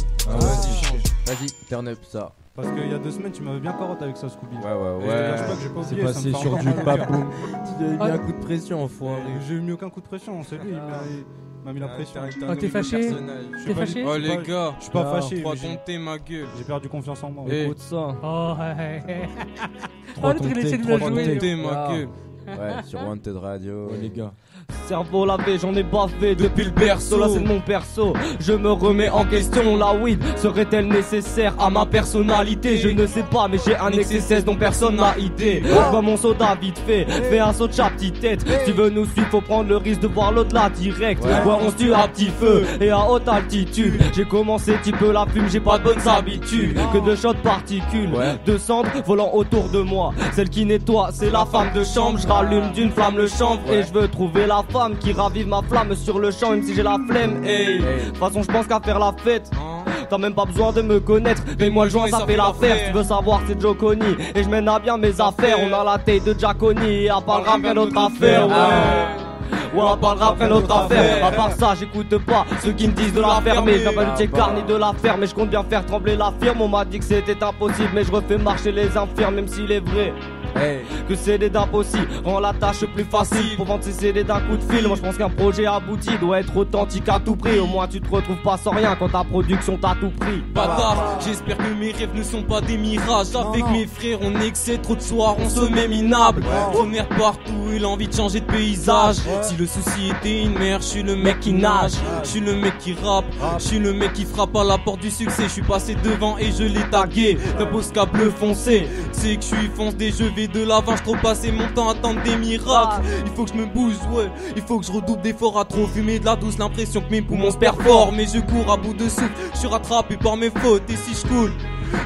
S1: Vas-y, turn up ça.
S6: Parce qu'il y a 2 semaines, tu m'avais bien carotte avec ça, Scooby.
S1: Ouais.
S6: Je te cache pas que j'ai pas
S1: C'est
S6: oublié, ça
S1: passé
S6: me fait
S1: sur
S6: encore
S1: du
S6: mal au cœur.
S1: papoum. Tu lui as mis un coup de pression, enfoiré.
S6: J'ai eu mieux qu'un coup de pression, c'est lui, il m'a mis la pression.
S2: Oh, t'es fâché? T'es fâché?
S5: Oh les gars,
S6: je suis pas fâché.
S5: 3 tontés ma gueule.
S6: J'ai perdu confiance en moi.
S4: Écoute ça.
S2: Oh,
S1: Trois
S2: il essaie de me la jouer.
S5: Tontés ma gueule.
S1: Ouais, sur Wanted Radio, les gars.
S4: Cerveau lavé, j'en ai baffé depuis le berceau. Là c'est de mon perso, je me remets en question. La weed serait-elle nécessaire à ma personnalité? Je ne sais pas, mais j'ai un excès dont personne n'a idée. Vois mon soda vite fait, fais un saut de cha petite tête. Si tu veux nous suivre, faut prendre le risque de voir l'autre là direct. Ouais, on se tue à petit feu et à haute altitude. J'ai commencé petit peu la fume, j'ai pas de bonnes habitudes. Que de shots de particules, de cendres volant autour de moi. Celle qui nettoie, c'est la femme de chambre. Je rallume d'une flamme le chanvre et je veux trouver la femme qui ravive ma flamme sur le champ, même si j'ai la flemme. Hey, de toute façon je pense qu'à faire la fête. T'as même pas besoin de me connaître, mais moi le joint ça fait l'affaire. Si tu veux savoir c'est Joe Conny et je mène à bien mes affaires. On a la tête de Giaconi et à part le rap rien d'autre affaire. Ouais, on parlera après notre affaire. À part ça, j'écoute pas ceux qui me disent de la fermer. Je viens pas du check-car ni de la faire, mais je compte bien faire trembler la firme. On m'a dit que c'était impossible, mais je refais marcher les infirmes, même s'il est vrai Que CD d'imp aussi rend la tâche plus facile. Pour vendre ses CD d'un coup de fil, moi je pense qu'un projet abouti doit être authentique à tout prix. Au moins tu te retrouves pas sans rien quand ta production t'a tout pris.
S5: Bâtard, j'espère que mes rêves ne sont pas des mirages. Avec mes frères on excède trop de soirs, on se met minable. On merde partout et l'envie de changer de paysage. Si le souci était une mer, je suis le mec qui nage. Je suis le mec qui rappe, je suis le mec qui frappe à la porte du succès. Je suis passé devant et je l'ai tagué d'un Posca bleu foncé. C'est que je suis foncé, je vais de l'avant, je trop passé mon temps à attendre des miracles. Il faut que je me bouge, ouais, il faut que je redouble d'efforts. À trop fumer de la douce, l'impression que mes poumons se performent. Mais je cours à bout de souffle, je suis rattrapé par mes fautes. Et si je coule,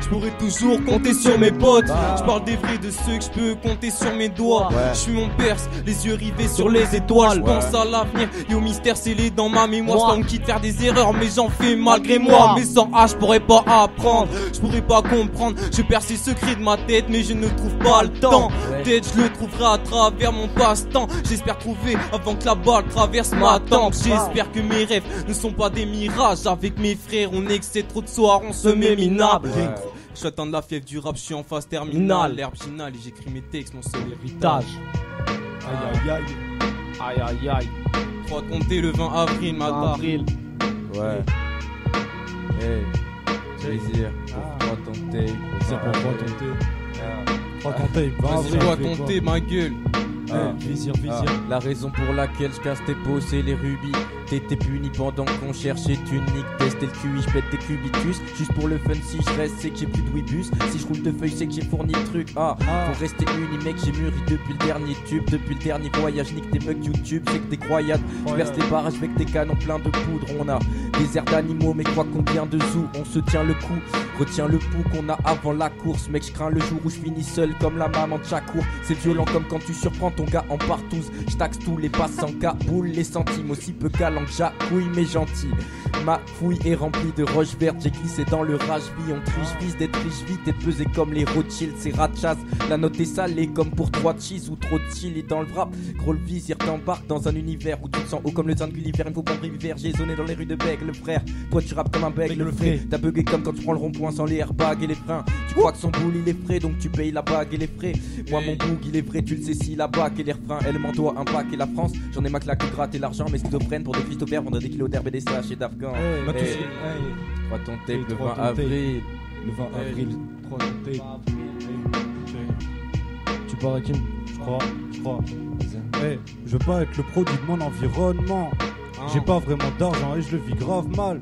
S5: je pourrais toujours compter sur mes potes. Je parle des vrais, de ceux que je peux compter sur mes doigts. Je suis mon perse, les yeux rivés sur les étoiles. Je pense à l'avenir et au mystère scellé dans ma mémoire. C'est pas me quitte faire des erreurs, mais j'en fais malgré moi. Mais sans H, je pourrais pas apprendre, je pourrais pas comprendre. Je perce les secrets de ma tête, mais je ne trouve pas le temps. Peut-être je le trouverai à travers mon passe-temps. J'espère trouver avant que la balle traverse ma tempe. J'espère que mes rêves ne sont pas des mirages. Avec mes frères, on excède trop de soirs, on se met minable. Je suis atteint de la fièvre du rap, je suis en phase terminale. L'herbe finale et j'écris mes textes, mon seul héritage.
S8: Aïe aïe aïe. Aïe aïe aïe.
S5: 3 compter le 20 avril, ma
S1: avril. Ouais. Hey, plaisir pour 3 ton tape.
S6: Plaisir pour 3 ton tape. 3 ton tape.
S5: Vas-y, 3 ton tape, ma gueule.
S6: Visir.
S1: La raison pour laquelle je casse tes peaux, c'est les rubis. T'étais puni pendant qu'on cherchait unique. Tester le QI, je pète tes cubitus. Juste pour le fun, si je reste, c'est que j'ai plus de Wibus. Si je roule de feuilles, c'est que j'ai fourni le truc. Pour rester uni, mec, j'ai mûri depuis le dernier tube. Depuis le dernier voyage, nique tes bugs YouTube. C'est que des croyades. Je verse les barrages avec des canons pleins de poudre. On a des airs d'animaux, mais crois qu'on vient de zoo. On se tient le coup, retiens le pouls qu'on a avant la course. Mec, je crains le jour où je finis seul comme la maman de Chakour. C'est violent comme quand tu surprends ton gars en partouze. Je taxe tous les passants, caboule les centimes. Aussi peu galant que j'accouille mais gentil. Ma fouille est remplie de roches vertes. J'ai glissé dans le rage-vie. On triche vise d'être riche vite et de peser comme les Rothschild. C'est ratchas, la note est salée comme pour 3 cheese ou trop de chill. Et dans le rap, gros le visir t'embarque dans un univers où tu te sens haut comme le temps de Gulliver. Il me faut prendre l'hiver, j'ai zoné dans les rues de Bègle, le frère. Toi tu rappes comme un bègle, le frais. T'as bugué comme quand tu prends le rond-point sans les airbags et les freins. Tu crois que son boule il est frais, donc tu payes la bague et les frais. Moi mon boug il est vrai, tu le sais si la bague et les refrains. Elle m'entoie un pack et la France. J'en ai ma claque de gratter l'argent, mais schizophrène pour des Christopher, vendre des kilos d'herbe et des slash et d'Afghan. 3 ton tape le 20 avril.
S6: Le 20 avril, 3 ton tape. Tu pars à qui? Je crois. Je veux pas être le produit de mon environnement. J'ai pas vraiment d'argent et je le vis grave mal.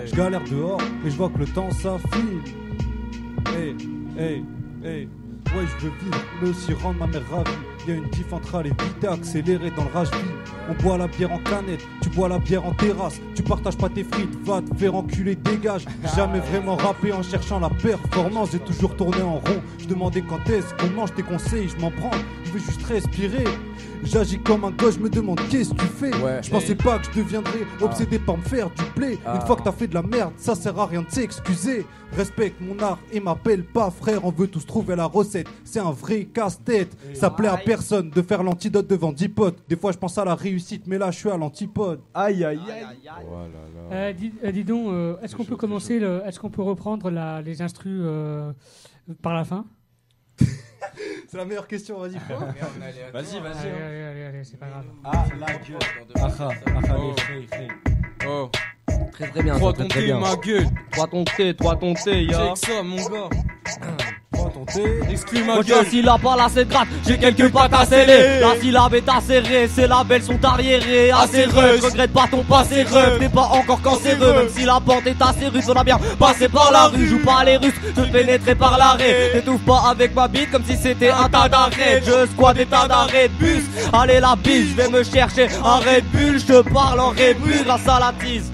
S6: Je galère dehors et je vois que le temps ça file. Ouais, je veux vivre, mais aussi rendre ma mère ravie. Y'a une diff entre aller vite et accélérer dans le rage-vie. On boit la bière en canette, tu bois la bière en terrasse. Tu partages pas tes frites, va te faire enculer, dégage. Jamais vraiment rappé en cherchant la performance. J'ai toujours tourné en rond, je demandais quand est-ce qu'on mange tes conseils. Je m'en prends, je veux juste respirer. J'agis comme un gosse, je me demande qu'est-ce que tu fais. Je pensais pas que je deviendrais obsédé par me faire du blé. Une fois que t'as fait de la merde, ça sert à rien de s'excuser. Respecte mon art et m'appelle pas frère. On veut tous trouver la recette, c'est un vrai casse-tête. Ça plaît à personne de faire l'antidote devant 10 potes. Des fois je pense à la réussite, mais là je suis à l'antipode.
S8: Aïe aïe aïe.
S2: Dis donc, est-ce qu'on peut commencer est-ce qu'on peut reprendre les instrus par la fin?
S6: C'est la meilleure question, vas-y.
S8: Vas-y.
S2: Allez, c'est pas grave.
S8: La gueule.
S5: Oh.
S4: Très bien.
S5: 3 ton thé, ma gueule.
S4: 3 ton thé, ya.
S5: Check ça, mon gars.
S4: Excuse ma gueule. Si la balle assez gratte, j'ai quelques pattes à sceller. La syllabe est acérée, ces labels sont arriérés. Assez rush, regrette pas ton passé rêve. T'es pas encore cancéreux, même si la pente est assez rude. On a bien passé par la rue, joue pas les Russes, je te pénétrer par l'arrêt. T'étouffes pas avec ma bite comme si c'était un tas d'arrêts. Je squatte des tas d'arrêts de bus. Allez la bise, je vais me chercher un Red Bull. Je te parle en rébut grâce à la tease.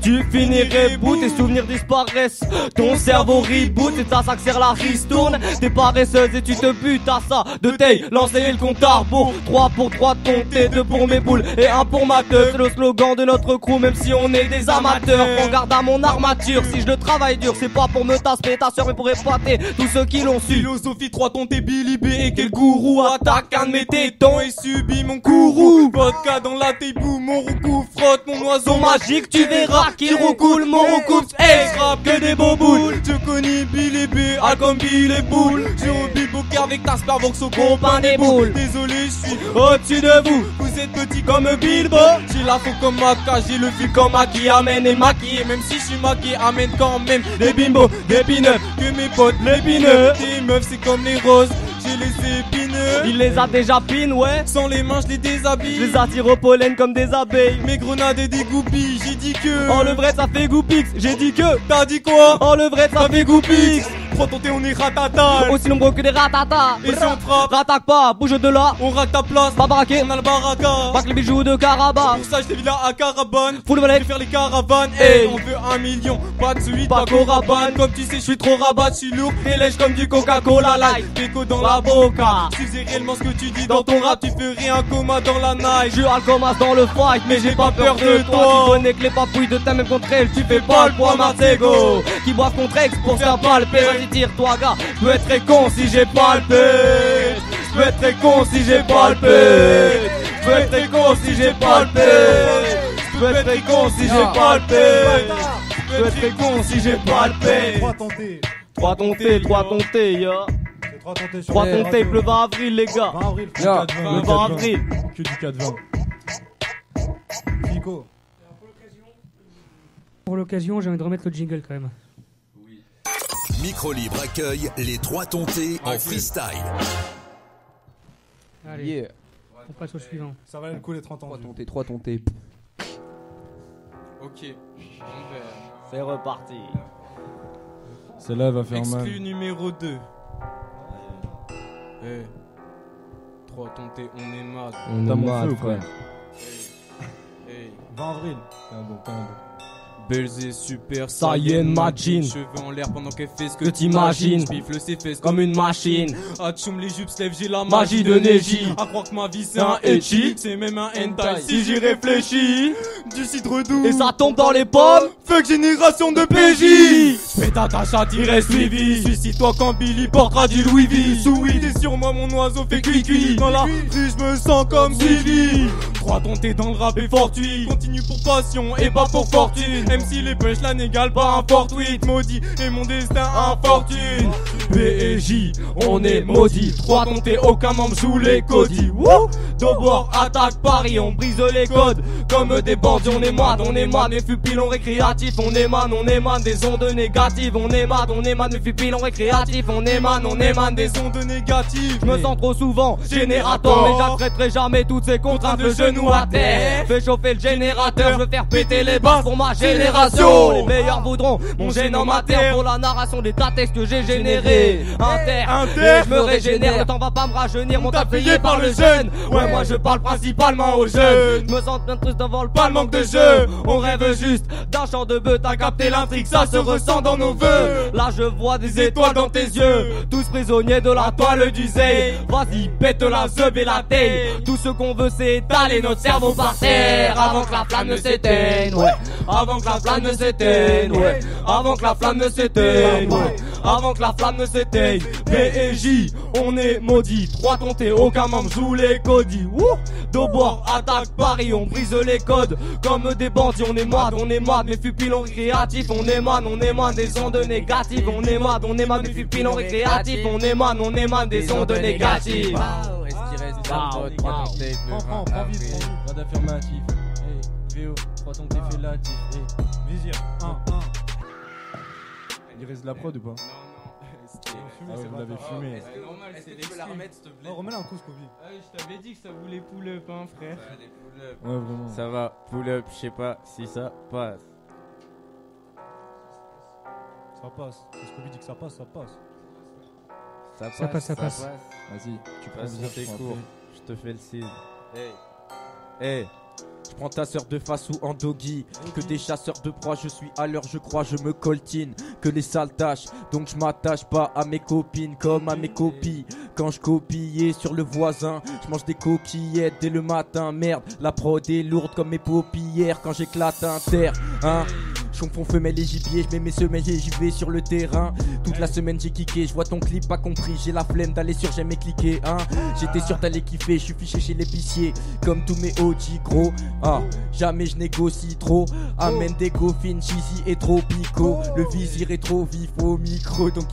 S4: Tu finirais bout, tes souvenirs disparaissent. Ton cerveau reboot et ça s'accélère, la ristourne. T'es paresseuse et tu te butes à ça. De taille, lancer le compte à rebours. 3 pour 3 ton thé, 2 pour mes boules et 1 pour ma teuf. C'est le slogan de notre crew, même si on est des amateurs. Prends garde à mon armature, si je le travaille dur, c'est pas pour me tasper ta soeur mais pour épater tous ceux qui l'ont su.
S5: Philosophie 3 ton thé, Billy B et quel gourou attaque un de mes tétons et subit mon courroux. Vodka dans la téboue, mon roucou frotte mon oiseau magique, tu verras qui recoule, mon recoupe, hey, je rappe que des boboules. Je connais Billy B, comme Billy Boule. Je rebille poker avec ta Sparbox au copain des boules. Désolé, je suis
S4: au-dessus de vous.
S5: Vous êtes petit comme Bilbo. J'ai la faux comme Maka, j'ai le fil comme Maki. Amène et maquillé, même si je suis maquillé, amène quand même des bimbos, des pineux. Que mes potes, les pineux. Des meufs, c'est comme les roses. J'ai les épineux.
S4: Il les a déjà pin, ouais.
S5: Sans les mains, je les déshabille.
S4: Je les attire au pollen comme des abeilles.
S5: Mes grenades et des goupilles, j'ai dit que.
S4: Oh, le vrai, ça fait goupix. J'ai dit que.
S5: T'as dit quoi?
S4: Oh, le vrai, ça fait goupix.
S5: Prends ton thé, on est ratata.
S4: Aussi nombreux que des ratatas.
S5: Et si on frappe,
S4: rattaque pas, bouge de là.
S5: On rate ta place,
S4: pas baraqué.
S5: On a le baraka.
S4: Bac les bijoux de Caraba.
S5: Pour ça, je des villas à Caravane.
S4: Full volet.
S5: Je vais faire les caravanes. Hey, on veut 1 million. Pas de suite, pas Corabane. Comme tu sais, je suis trop rabat, je suis lourd. Et lèche comme du Coca-Cola Light. Déco dans la boca. Tu faisais réellement ce que tu dis dans ton rap. Tu ferais un coma dans la night.
S4: Je alcomas dans le fight, mais j'ai pas peur de toi. Tu connais que les papouilles de ta même contre elle. Tu fais pas le poids Martego. Qui boivent contre ex pour faire palper. Vas-y, tire-toi, gars. Je peux être très con si j'ai palpé. Je peux être très con si j'ai palpé. Je peux être très con si j'ai palpé. Je peux être très con si j'ai palpé. Je peux être très con si j'ai palpé. 3 tontés, 3 tontés, ya. 3 tontés, le 20 avril, les gars.
S6: 20 avril,
S4: le 20 avril.
S6: Que du 4-20. Pico.
S2: Pour l'occasion, j'ai envie de remettre le jingle quand même.
S3: Micro Libre accueille les 3 tontés en freestyle.
S2: Allez,
S7: Yeah.
S2: On passe au suivant.
S6: Ça va le coup les 30 ans.
S7: 3 tontés.
S5: Ok.
S4: C'est reparti.
S6: Celle-là, elle va faire mal.
S5: Exclu numéro 2. Hey. 3 tontés, on est mad.
S6: T'as mon feu, frère.
S5: Hey.
S6: 20 avril. T'es un bon.
S5: Belzé super
S4: Saiyan Majin.
S5: Cheveux en l'air pendant qu'elle fait ce que
S4: Que t'imagines.
S5: J'pifle ses fesses
S4: Comme une machine.
S5: Atchoum les jupes se lèvent, j'ai la
S4: Magie de Neji.
S5: À croire que ma vie c'est un etchi. C'est même un hentai si j'y réfléchis. Du cidre doux.
S4: Et ça tombe dans les pommes.
S5: Fuck génération de PJ. Fais ta chatte, il reste suivi. Suicide-toi quand Billy portera du Louis V. Sous weed et sur moi mon oiseau fait cuit. Dans la rue je me sens comme Stevie. 3 tontés dans le rap et fortuit. Continue pour passion et pas pour fortune. Même si les punchlines n'égalent pas un fortuit. Maudit et mon destin infortune. PJ, on est maudit. 3 tontés, aucun membre joue les codis. Wouh! Dobor attaque Paris, on brise les codes. Comme des bandits, on est mad, mes pupilles récréatifs. On émane des ondes négatives. On émane, mes pupilles récréatifs. On émane des ondes négatives. Je me sens trop souvent générateur. Mais j'accepterai jamais toutes ces contraintes, le genou à terre. Fais chauffer le générateur, je veux faire péter les basses pour ma génération. Les meilleurs voudront mon gène en matière. Pour la narration des tas textes que j'ai générés. Inter, je me régénère, le temps va pas me rajeunir. Mon tas payé par le jeune. Ouais, moi je parle principalement aux jeunes. Je me sens bien triste devant le pas le manque de jeu. On rêve juste d'un champ de bœuf. T'as capté l'intrigue, ça se ressent dans nos vœux. Là je vois des étoiles dans tes yeux. Tous prisonniers de la toile du Zay. Vas-y, pète la zeub et la taille. Tout ce qu'on veut c'est étaler notre cerveau par terre. Avant que la flamme ne s'éteigne, ouais. Avant que la flamme ne s'éteigne, ouais. Avant que la flamme ne s'éteigne, ouais. Avant que la flamme ne s'éteigne. PJ, on est maudit. 3 tontés, aucun membre joue les codis. Wouh! Dobor attaque Paris, on brise les codes. Comme des bandits, on est mad, mes pupilles récréatifs. On émane des ondes négatives. On émane, mes pupilles récréatifs. On émane des ondes négatives.
S1: Est-ce qu'il reste un vote? 3 tontés,
S6: Prends vite, pas d'affirmatif. Hey, VO, 3 tontés, fait latif. Hey, Vizir, 1. Il reste de la prod ou pas?
S5: Non,
S6: vous l'avez fumé.
S5: Est-ce que tu peux la remettre s'il te plaît?
S6: Remets-la un coup, Scooby.
S5: Je t'avais dit que ça voulait pull up, hein, frère.
S6: Ouais, vraiment.
S1: Ça va, pull up, je sais pas si ça passe.
S6: Ça passe. Scooby dit que ça passe, ça passe.
S2: Ça passe.
S6: Vas-y, tu prends
S1: Vas-y, tes cours, je te fais le signe. Hey. Je prends ta sœur de face ou en doggy. Que des chasseurs de proie, je suis à l'heure, je crois, je me coltine. Que les sales tâches, donc je m'attache pas à mes copines comme à mes copies. Quand je copiais sur le voisin, je mange des coquillettes dès le matin. Merde, la prod est lourde comme mes paupières quand j'éclate un terre, hein. Je confonds femelle et gibier, je mets mes semelles et j'y vais sur le terrain. Toute la semaine j'ai kické, je vois ton clip, pas compris. J'ai la flemme d'aller sur j'aime et cliquer, hein. J'étais sûr d'aller kiffer, je suis fiché chez l'épicier. Comme tous mes OG gros, ah. Jamais je négocie trop. Amène des gofines, cheesy et tropico. Le vizir est trop vif au micro, donc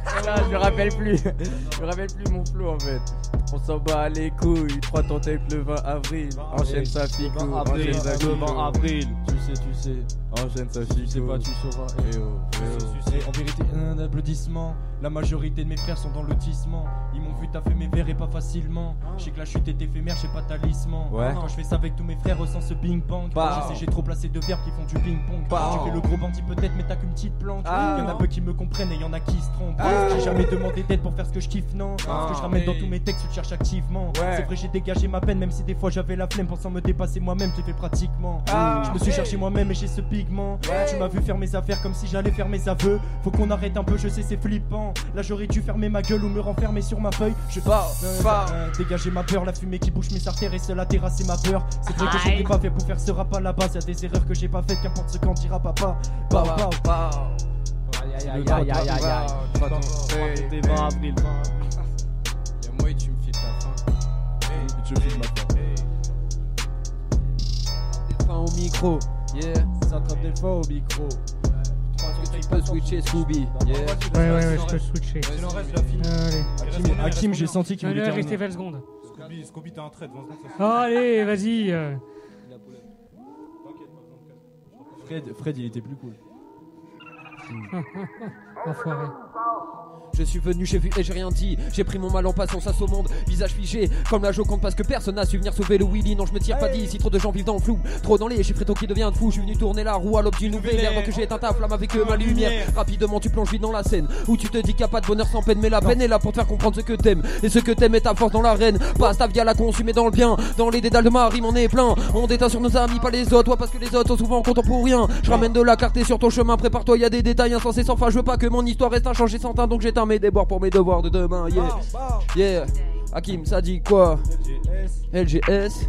S1: Je me rappelle plus. Je me rappelle plus mon flow en fait. On s'en bat les couilles. 3 ton tape le 20 avril. Enchaîne sa figure.
S8: Le 20 avril. Tu sais.
S1: Enchaîne sa
S8: Tu sais
S1: figure.
S8: pas, tu sauras. En vérité, un applaudissement. La majorité de mes frères sont dans le lotissement. Ils m'ont vu taffer mes verres et pas facilement. Je sais que la chute est éphémère, j'ai pas talisman.
S1: Ouais.
S8: Quand je fais ça avec tous mes frères, ressens ce ping-pong. Je sais, j'ai trop placé de verbes qui font du ping-pong. Tu fais le gros bandit peut-être, mais t'as qu'une petite planque. Y'en a peu qui me comprennent et y'en a qui se trompent. J'ai jamais demandé d'aide pour faire ce que je kiffe, non. Ce que je ramène dans tous mes textes, je cherche activement. C'est vrai, j'ai dégagé ma peine, même si des fois j'avais la flemme. Pensant me dépasser moi-même, j'ai fait pratiquement. Je me suis cherché moi-même et j'ai ce pigment. Tu m'as vu faire mes affaires comme si j'allais faire mes aveux. Faut qu'on arrête un peu, je sais, c'est flippant. Là, j'aurais dû fermer ma gueule ou me renfermer sur ma feuille. Je dégager ma peur, la fumée qui bouche mes artères et seule a terrassé ma peur. C'est vrai que j'étais pas fait pour faire ce rap à la base. Y'a des erreurs que j'ai pas faites, qu'importe ce qu'en dira papa.
S4: Aïe. 20 avril.
S5: Y'a moi et tu me files ta fin.
S8: Je file ma fin.
S7: Fin au micro, yeah.
S8: Ça attrape des fois au micro.
S7: Tu peux switcher Scooby, yeah.
S2: Ouais, je peux switcher.
S8: Sinon, reste la fille.
S2: Allez.
S8: Hakim, j'ai senti qu'il voulait
S2: Restez
S8: terminer.
S2: 20 secondes.
S6: Scooby, t'as un trait, 20 secondes.
S2: Allez, vas-y.
S8: Fred, il était plus cool.
S2: Enfoiré.
S7: Je suis venu, j'ai vu et j'ai rien dit. J'ai pris mon mal en passant ça au monde. Visage figé, comme la Joconde parce que personne n'a su venir sauver le Willy. Non, je me tire pas d'ici, trop de gens vivent dans le flou. Trop dans les chiffres qui devient fou. Je suis venu tourner la roue à l'aube d'une nouvelle ère. Donc j'ai éteint ta flamme avec ma lumière. Rapidement, tu plonges vite dans la scène où tu te dis qu'il n'y a pas de bonheur sans peine. Mais la peine est là pour te faire comprendre ce que t'aimes. Et ce que t'aimes est ta force dans l'arène. Passe ta vie à la consumer dans le bien. Dans les dédales de ma rime, on est plein. On déteint sur nos amis, pas les autres. Toi, parce que les autres sont souvent contents pour rien. Je ramène de la clarté sur ton chemin. Prépare-toi, y a des détails insensés sans fin. Je veux pas que mon histoire reste inchangée sans teint. Donc j'éteins mes déboires pour mes devoirs de demain, yeah. Hakim, ça dit quoi? LGS.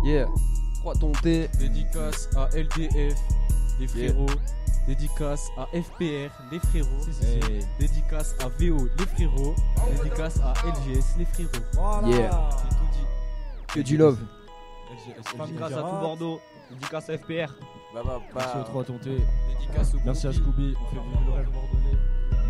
S7: Yeah. 3 ton T.
S5: Dédicace à LDF, les frérots. Dédicace à FPR, les frérots. Dédicace à VO, les frérots. Dédicace à LGS, les frérots.
S7: Yeah.
S5: J'ai tout dit.
S7: Que du love.
S4: Dédicace à tout Bordeaux. Dédicace à FPR.
S8: Merci aux 3 tontés.
S5: Dédicace au
S8: Merci à
S5: groupie.
S8: Scooby. On fait vivre le rêve bordelais.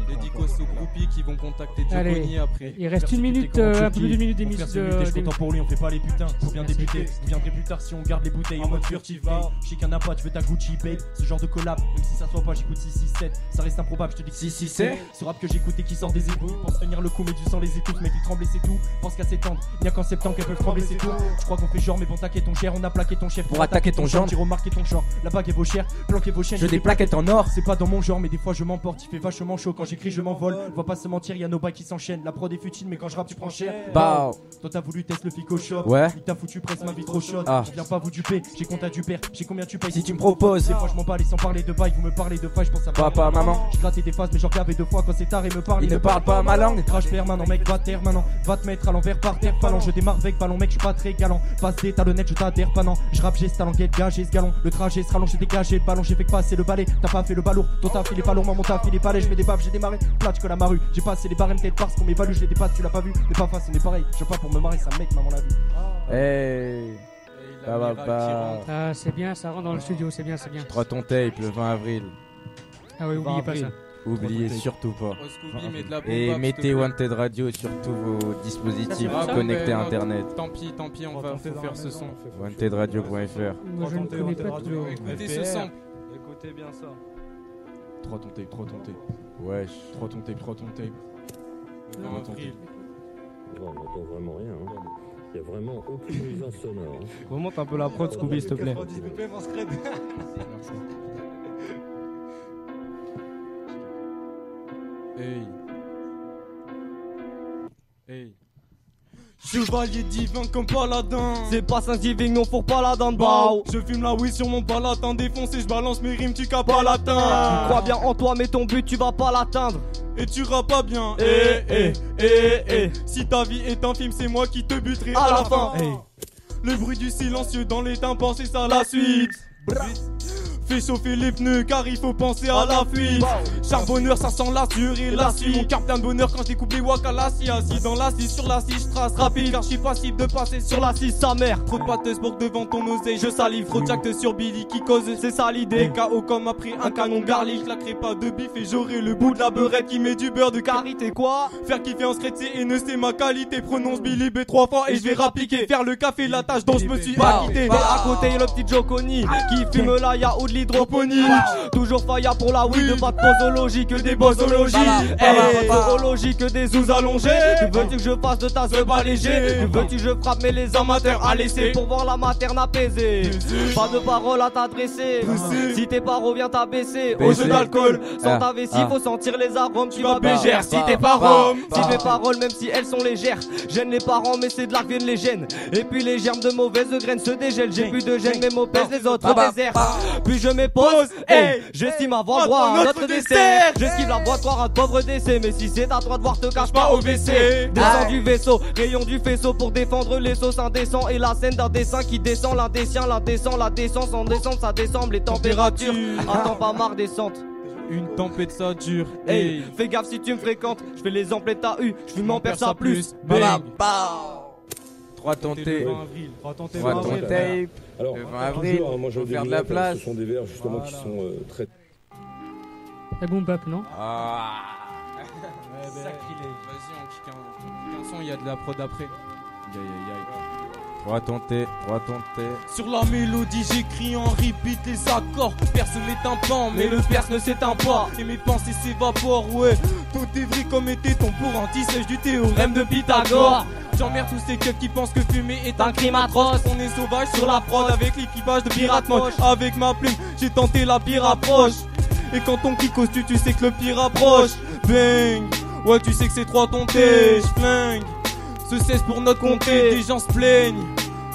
S5: Dédicace aux groupies qui vont contacter
S2: Allez.
S5: Giovanni après.
S2: Il reste une minute, un peu plus d'une minute d'émission.
S8: Je suis content pour lui, on fait pas les putains. Faut bien débuter. Vous viendrez plus tard si on garde les bouteilles en mode furtif. Je sais qu'il y en a pas, tu veux ta Gucci babe. Ce genre de collab, même si ça soit pas, j'écoute 667. Ça reste improbable, je te dis 667. Ce rap que j'écoute et qui sort des égouts. Pense tenir le coup, mais du sang les étouffe. Mais qui tremble et c'est tout. Pense qu'à s'étendre. Il n'y a qu'en septembre qu'elles peuvent trembler, c'est tout. Je crois qu'on fait genre, mais bon, t'inquiète ton cher. On a plaqué ton chef
S1: Pour attaquer ton genre.
S8: J'ai remarqué ton genre. La bague est vos chères, planquez vos chaînes.
S1: Je des plaquettes en or.
S8: C'est pas dans mon genre, mais des fois je m'emporte. Il fait vachement chaud quand j'écris, je m'envole. Va pas se mentir, y a nos bails qui s'enchaînent. La prod est futile, mais quand je rappe, tu prends cher.
S1: Bah.
S8: Toi t'as voulu tester le fico shop.
S1: Ouais.
S8: Il t'a foutu presque ma vie trop chaude.
S1: Ah.
S8: Je viens pas vous duper, j'ai compte à du père. J'ai combien tu payes
S1: Si tu me proposes.
S8: Des fois je m'en parle et sans parler de bail. Vous me parlez de failles, je pense à
S1: Papa, maman.
S8: Je grattais des faces, mais j'en regardais 2 fois quand c'est tard et me parle.
S1: Il ne parle pas ma langue.
S8: Crash permanent, mec, va terre maintenant. Va te mettre à l'envers par terre, phalange. Je démarre avec ballon, mec, je suis pas très galant. Passe des talonnettes, je t'adhère pas, non. Je rappe, j'ai ce talent, gagé ce galon. Le trajet se rallonge, j'ai dégagé le ballon, j'ai fait que passer le balai. T'as pas fait le balourd, ton taf il est pas lourd, moi mon taf il est pas laid. Je mets des baffes, j'ai démarré, plate que la marue. J'ai passé les barèmes tête parce qu'on m'évalue, je les dépasse, tu l'as pas vu. Mais pas face, on est pareil. Je veux pas pour me marrer, ça mec, maman l'a vu.
S1: Hey.
S2: Ah, c'est bien, ça rentre dans le studio, c'est bien.
S1: 3 ton tape le 20 avril.
S2: Ah oui, oubliez pas ça.
S1: Oubliez surtout pas.
S5: Et
S1: mettez Wanted Radio sur tous vos dispositifs connectés à internet.
S5: Tant pis, on va faire ce son.
S1: WantedRadio.fr.
S2: Moi je ne connais pas de.
S5: Écoutez ce son.
S4: Écoutez bien ça.
S8: 3 ton tape.
S1: Wesh.
S8: 3 ton tape.
S10: Non, on n'entend vraiment rien. Il n'y a vraiment aucune nuisance sonore.
S4: Remonte un peu la prod, Scooby, s'il te plaît.
S5: Hey. Chevalier divin comme paladin.
S4: C'est pas Saint-Diving, non, faut pas la dent de bao.
S5: Je fume la weed sur mon palatin défoncé, je balance mes rimes, tu capes pas latin.
S4: Tu crois bien en toi, mais ton but, tu vas pas l'atteindre.
S5: Et tu rappes pas bien. Si ta vie est un film, c'est moi qui te buterai à la fin. Le bruit du silencieux dans les tympans, c'est ça la suite.
S8: Fais chauffer les pneus car il faut penser à la fuite. Charbonneur, ça sent la sueur et la suie. Mon cœur plein de bonheur quand je découpe les wak à la scie. Assis dans la scie, sur la scie, je trace rapide car je suis passible de passer sur la scie sa mère. Trop de pâteuses pour que devant ton oseille je salive. Trop de jacques sur Billy qui cause, c'est ça l'idée. KO comme après un canon garlic. Je claquerai pas de bif et j'aurai le bout de la beurette qui met du beurre de karité. Quoi? Faire kiffer en secret c'est haineux, c'est ma qualité. Prononce Billy B 3 fois et je vais rappliquer. Faire le café, la tâche dont je me suis acquitté. Et à côté le petit Joconi qui fume la yaourt de l'hydroponie. Toujours faya pour la weed, pas de posologie que des bosologies. Horologie que des zouz allongés. Tu veux-tu que je fasse de ta zeub allégée? Tu veux-tu que je frappe mais les amateurs à laisser pour voir la materne apaisée. Pas de parole à t'adresser. Si tes paroles viennent t'abaisser au jeu d'alcool, sans ta vessie faut sentir les arômes. Tu vas bégère si tes paroles. Si mes paroles même si elles sont légères gênent les parents mais c'est de là que viennent les gènes. Et puis les germes de mauvaises graines se dégèlent. J'ai plus de gènes mes mots pèsent les autres déserts. Puis je m'épose, hey, j'estime avoir droit à notre dessert. J'esquive l'abattoir à de pauvres décès. Mais si c'est à toi de voir te cache pas au WC. Descends du vaisseau, rayon du faisceau pour défendre les sauces indécents. Et la scène d'un dessin qui descend l'indécent. L'indécent, la décence en descente ça descend les températures. Attends pas marre descente.
S5: Une tempête ça dure.
S8: Hey, fais gaffe si tu me fréquentes. Je fais les emplettes à U, je m'en perds ça plus. Bang.
S1: 3 tentés.
S6: 3 tentés.
S1: 3 tentés.
S10: Alors,
S1: le 20 avril,
S10: moi je
S1: faut faire de la place.
S10: Ce sont des vers justement qui sont très.
S2: La boom bap, non?
S1: Ah.
S5: Sacrilège. Vas-y, on kick un son, il y a de la prod après.
S1: Aïe aïe aïe. 3 tentés, 3 tentés.
S8: Sur la mélodie j'écris en repeat les accords. Personne n'est un pan mais le perse ne s'éteint pas. Et mes pensées s'évaporent, ouais. Tout est vrai comme était ton pour anti-sèche du théorème de Pythagore. J'emmerde tous ces keufs qui pensent que fumer est un crime atroce. On est sauvage sur la prod avec l'équipage de pirates moches. Avec ma plume j'ai tenté la pire approche. Et quand ton kikos tu sais que le pire approche. Bang. Ouais tu sais que c'est 3 tentés. J'flingue. Ce cesse pour notre comté. Des gens se plaignent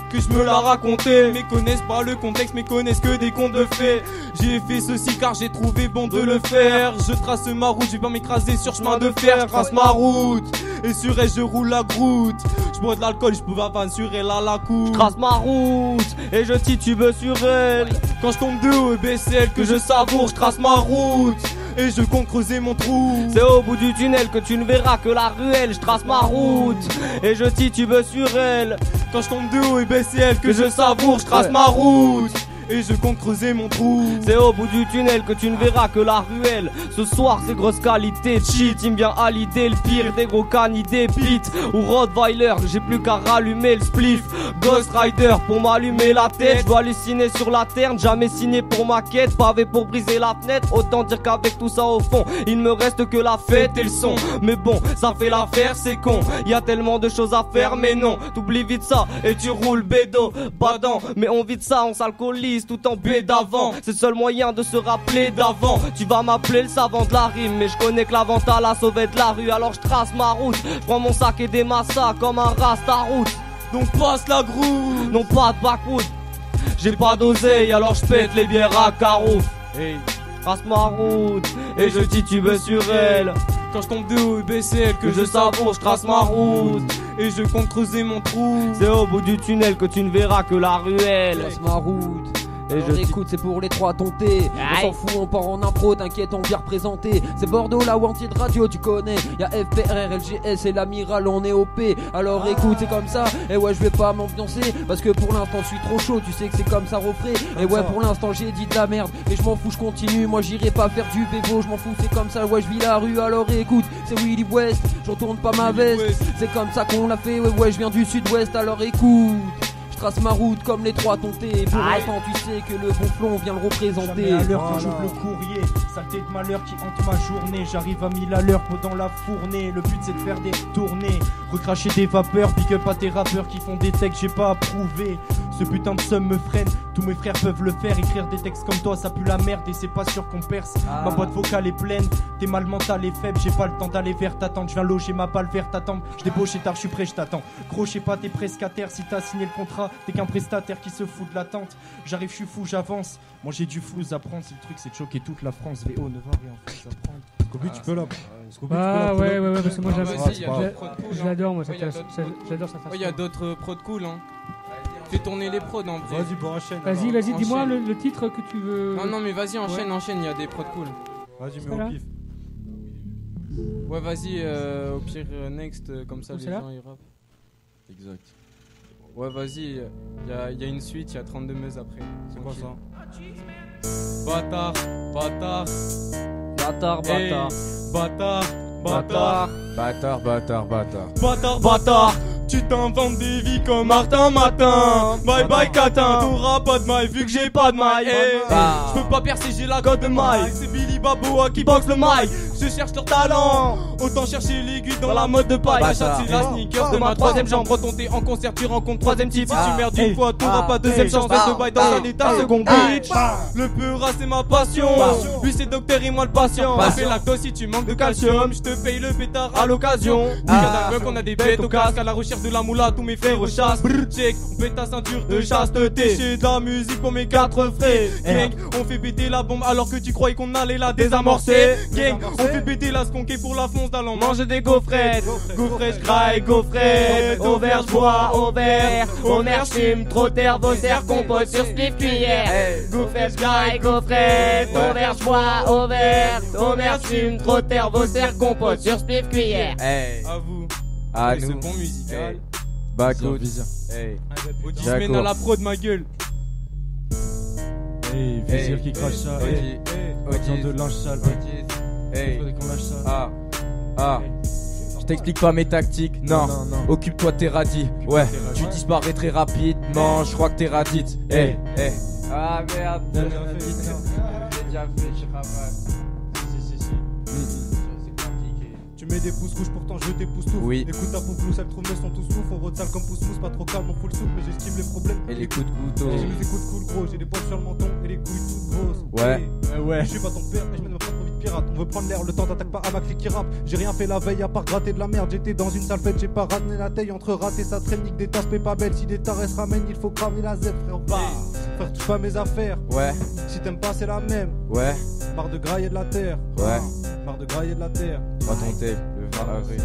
S8: que je me la racontais, mais connaissent pas le contexte, mais connaissent que des contes de fées. J'ai fait ceci car j'ai trouvé bon de le faire. Je trace ma route, je vais pas m'écraser sur chemin de fer. Je trace ma route, et sur elle je roule la groute. Je bois de l'alcool, je peux pas sur elle à la cour. Je trace ma route, et je titube sur elle. Quand je tombe de haut et baisse elle que je savoure. Je trace ma route, et je compte creuser mon trou. C'est au bout du tunnel que tu ne verras que la ruelle. Je trace ma route, et je titube sur elle. Quand je tombe de haut et baisse elle que je savoure. Je trace ma route, et je compte creuser mon trou. C'est au bout du tunnel que tu ne verras que la ruelle. Ce soir c'est grosse qualité cheat. Il me vient à l'idée le pire des gros canidés. Pete ou Rottweiler, j'ai plus qu'à rallumer le spliff. Ghost Rider pour m'allumer la tête. Je dois halluciner sur la terre, jamais signé pour ma quête. Pavé pour briser la fenêtre, autant dire qu'avec tout ça au fond il me reste que la fête et le son. Mais bon, ça fait l'affaire, c'est con. Y a tellement de choses à faire, mais non. T'oublies vite ça et tu roules bédo, badant. Mais on vide ça, on s'alcoolise tout en baie d'avant. C'est le seul moyen de se rappeler d'avant. Tu vas m'appeler le savant de la rime, mais je connais que l'avant à la sauvette de la rue. Alors je trace ma route, je prends mon sac et des massas comme un rasta route. Donc passe la groue, non pas de backwood. J'ai pas d'oseille alors je pète les bières à carreau. Hey, trace ma route et je titube sur elle. Quand je tombe de haut et baisse elle que je savoure. Je trace ma route et je compte creuser mon trou. C'est au bout du tunnel que tu ne verras que la ruelle.
S7: Trace ma route. Et je écoute, c'est pour les 3 tontés. On s'en fout, on part en impro, t'inquiète, on vient représenter. C'est Bordeaux, la Wanted Radio, tu connais. Y'a FPR, LGS et l'amiral, on est OP. Alors écoute, c'est comme ça. Et ouais, je vais pas m'ambiancer parce que pour l'instant, je suis trop chaud. Tu sais que c'est comme ça, refrais. Et ouais, pour l'instant, j'ai dit de la merde. Et je m'en fous, je continue. Moi, j'irai pas faire du bévo, je m'en fous, c'est comme ça. Ouais, je vis la rue, alors écoute, c'est Willy West. Je retourne pas ma veste. C'est comme ça qu'on l'a fait. Ouais, je viens du sud-ouest, alors écoute. Je trace ma route comme les 3 tontés. Pour l'instant tu sais que le gonflon vient le représenter.
S8: Jamais à l'heure que j'ouvre le courrier. Saleté de malheur qui hante ma journée. J'arrive à 1000 à l'heure dans la fournée. Le but c'est de faire des tournées, recracher des vapeurs. Big up à tes rappeurs qui font des textes j'ai pas approuvé. Ce putain de somme me freine, tous mes frères peuvent le faire. Écrire des textes comme toi ça pue la merde et c'est pas sûr qu'on perce. Ma boîte vocale est pleine, t'es mal mental et faible. J'ai pas le temps d'aller vers ta tente. Je viens loger ma balle vers ta tempe. Je débauche et tard, je suis prêt, je t'attends. Gros, je sais pas, t'es presque à terre. Si t'as signé le contrat, t'es qu'un prestataire qui se fout de l'attente. J'arrive, je suis fou, j'avance. Moi j'ai du flou à prendre. C'est le truc, c'est de choquer toute la France. VO ne va rien faire à prendre.
S6: Scooby, tu peux là.
S2: Ah ouais, parce que moi je l'adore, moi, j'adore sa façon.
S5: Il y a d'autres prods cool, hein. fais tourner les prods en vrai.
S6: Vas-y, bon, enchaîne.
S2: Vas-y, dis-moi le titre que tu veux.
S5: Non, mais vas-y, enchaîne, il y a des prods cool.
S6: Vas-y, mets au pif.
S5: Ouais, vas-y, au pire, next, comme ça les gens ils rappent.
S1: Exact.
S5: Ouais, vas-y, il y a une suite, il y a 32 meuses après.
S6: C'est quoi ça?
S5: Bâtard, bâtard.
S4: Bâtard, bâtard.
S5: Bâtard,
S4: bâtard.
S1: Bâtard, bâtard, bâtard.
S5: Bâtard, bâtard. Tu t'inventes des vies comme Martin Matin. Bye bye Catin, t'auras pas de maille vu que j'ai pas de maille. Je peux pas percer, j'ai la cote de maille. C'est Billy Baboa qui boxe le maille. Je cherche leur talent, autant chercher l'aiguille dans la mode de paille. Achat c'est la sneaker de ma troisième jambe. Retonté en concert, tu rencontres troisième type. Si tu merdes une fois, t'auras pas deuxième chance. Reste de bail dans un état second bitch. Le peura c'est ma passion. Lui c'est docteur et moi le patient. Fais lactose si tu manques de calcium. Je te paye le pétard à l'occasion. Regarde un peu qu'on a des bêtes au casque. À la recherche de la moula, tous mes frères chassent. Check, on pète ta ceinture de chasteté. J'ai de la musique pour mes 4 frères. Gang, on fait péter la bombe alors que tu croyais qu'on allait la désamorcer. Gang, on fait péter la skonké pour la fonce d'allant manger des gaufrettes. Gaufrettes, graille, gaufrettes. Auberge, bois, aubert. Omer, chim, trotter, bosser, compote sur spliff, cuillère. Gaufrettes, graille, gaufrettes. Auberge, bois, aubert. Omer, chim, trotter, bosser, compote sur spliff, cuillère. À vous.
S1: À nous.
S5: C'est bon musical.
S1: Bagout.
S5: Hey. Audismen à la prod, ma gueule.
S6: Hey, Vizir qui crache ça. Hey, besoin de linge sale.
S1: Hey, je t'explique pas mes tactiques, non. Occupe-toi de tes radis. Ouais, tu disparais très rapidement. Je crois que t'es radite. Hey. Ah merde, j'ai déjà fait, je travaille.
S6: Tu mets des pouces rouges, pourtant je t'époustoufle.
S1: Oui.
S6: Écoute ta pouplousse, elle trouve mais son tout souffle. On rôde sale comme pousse-mousse, pas trop calme, on fout le souffle. Mais j'estime les problèmes.
S1: Et les coups de couteau.
S6: Et j'ai les écoutes cool gros, j'ai des poils sur le menton et les couilles toutes grosses.
S1: Ouais.
S6: Je suis pas ton père et je mène pas trop vite pirate. On veut prendre l'air, le temps d'attaque pas à ma clique qui rappe. J'ai rien fait la veille à part gratter de la merde. J'étais dans une sale fête, j'ai pas ramené la taille. Entre rater ça traîne, nique des tasses, pas belle. Si des tares se ramènent, il faut cramer la Z, frère. Frère, touche pas mes affaires.
S1: Ouais.
S6: Si t'aimes pas, c'est la même.
S1: Ouais.
S6: Marre de grailler de la terre.
S1: Ouais.
S6: Marre de grailler de la terre.
S1: Trois ton tape, le 20 avril.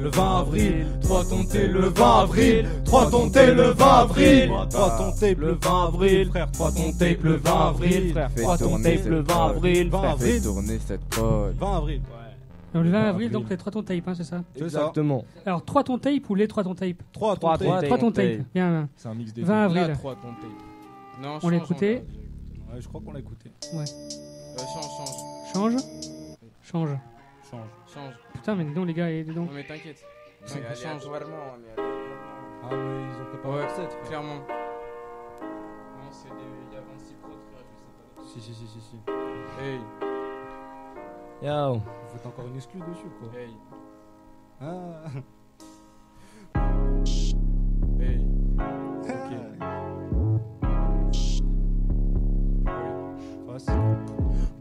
S6: Le 20 avril, 3 ton thé le 20 avril, 3 ton thé le 20 avril, 3 ton tape le 20 avril, frère, 3 ton tape le 20 avril, frère, 3 ton tape le 20 avril, 20 avril.
S1: Fais tourner cette prod.
S6: 20 avril.
S2: Donc le 20 avril, donc les 3 ton tape, hein, c'est ça?
S4: Exactement.
S2: Alors 3 ton tape ou les 3 ton tape?
S6: 3 ton tape.
S2: 3 ton tape, bien.
S6: C'est un mix des
S2: 20 avril.
S5: 3 ton tape. Non,
S2: on l'a écouté.
S6: Ouais, je crois qu'on l'a écouté.
S2: Ouais.
S5: Change.
S2: Putain, mais dis donc les gars, et dis donc.
S5: Non mais t'inquiète.
S1: Change vraiment.
S6: Ah mais ils ont préparé
S5: ouais,
S6: 7
S5: clairement. Non, c'est il y a 26 prods frère, je sais pas.
S6: Si.
S5: Hey.
S4: Yo.
S6: Vous faites encore une exclue dessus quoi.
S5: Hey.
S6: Ah.
S5: Hey.
S6: Ok.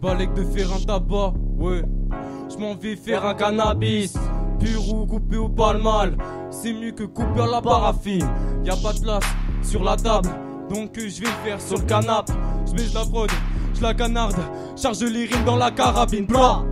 S5: Balèque de faire un tabac, ouais. J'm'en vais faire un cannabis. Pur ou coupé ou pas le mal. C'est mieux que coupé à la paraffine. Y'a pas de place sur la table, donc je vais le faire sur le canapé. J'baisse la prod, j'la canarde. Charge les rimes dans la carabine. Blah.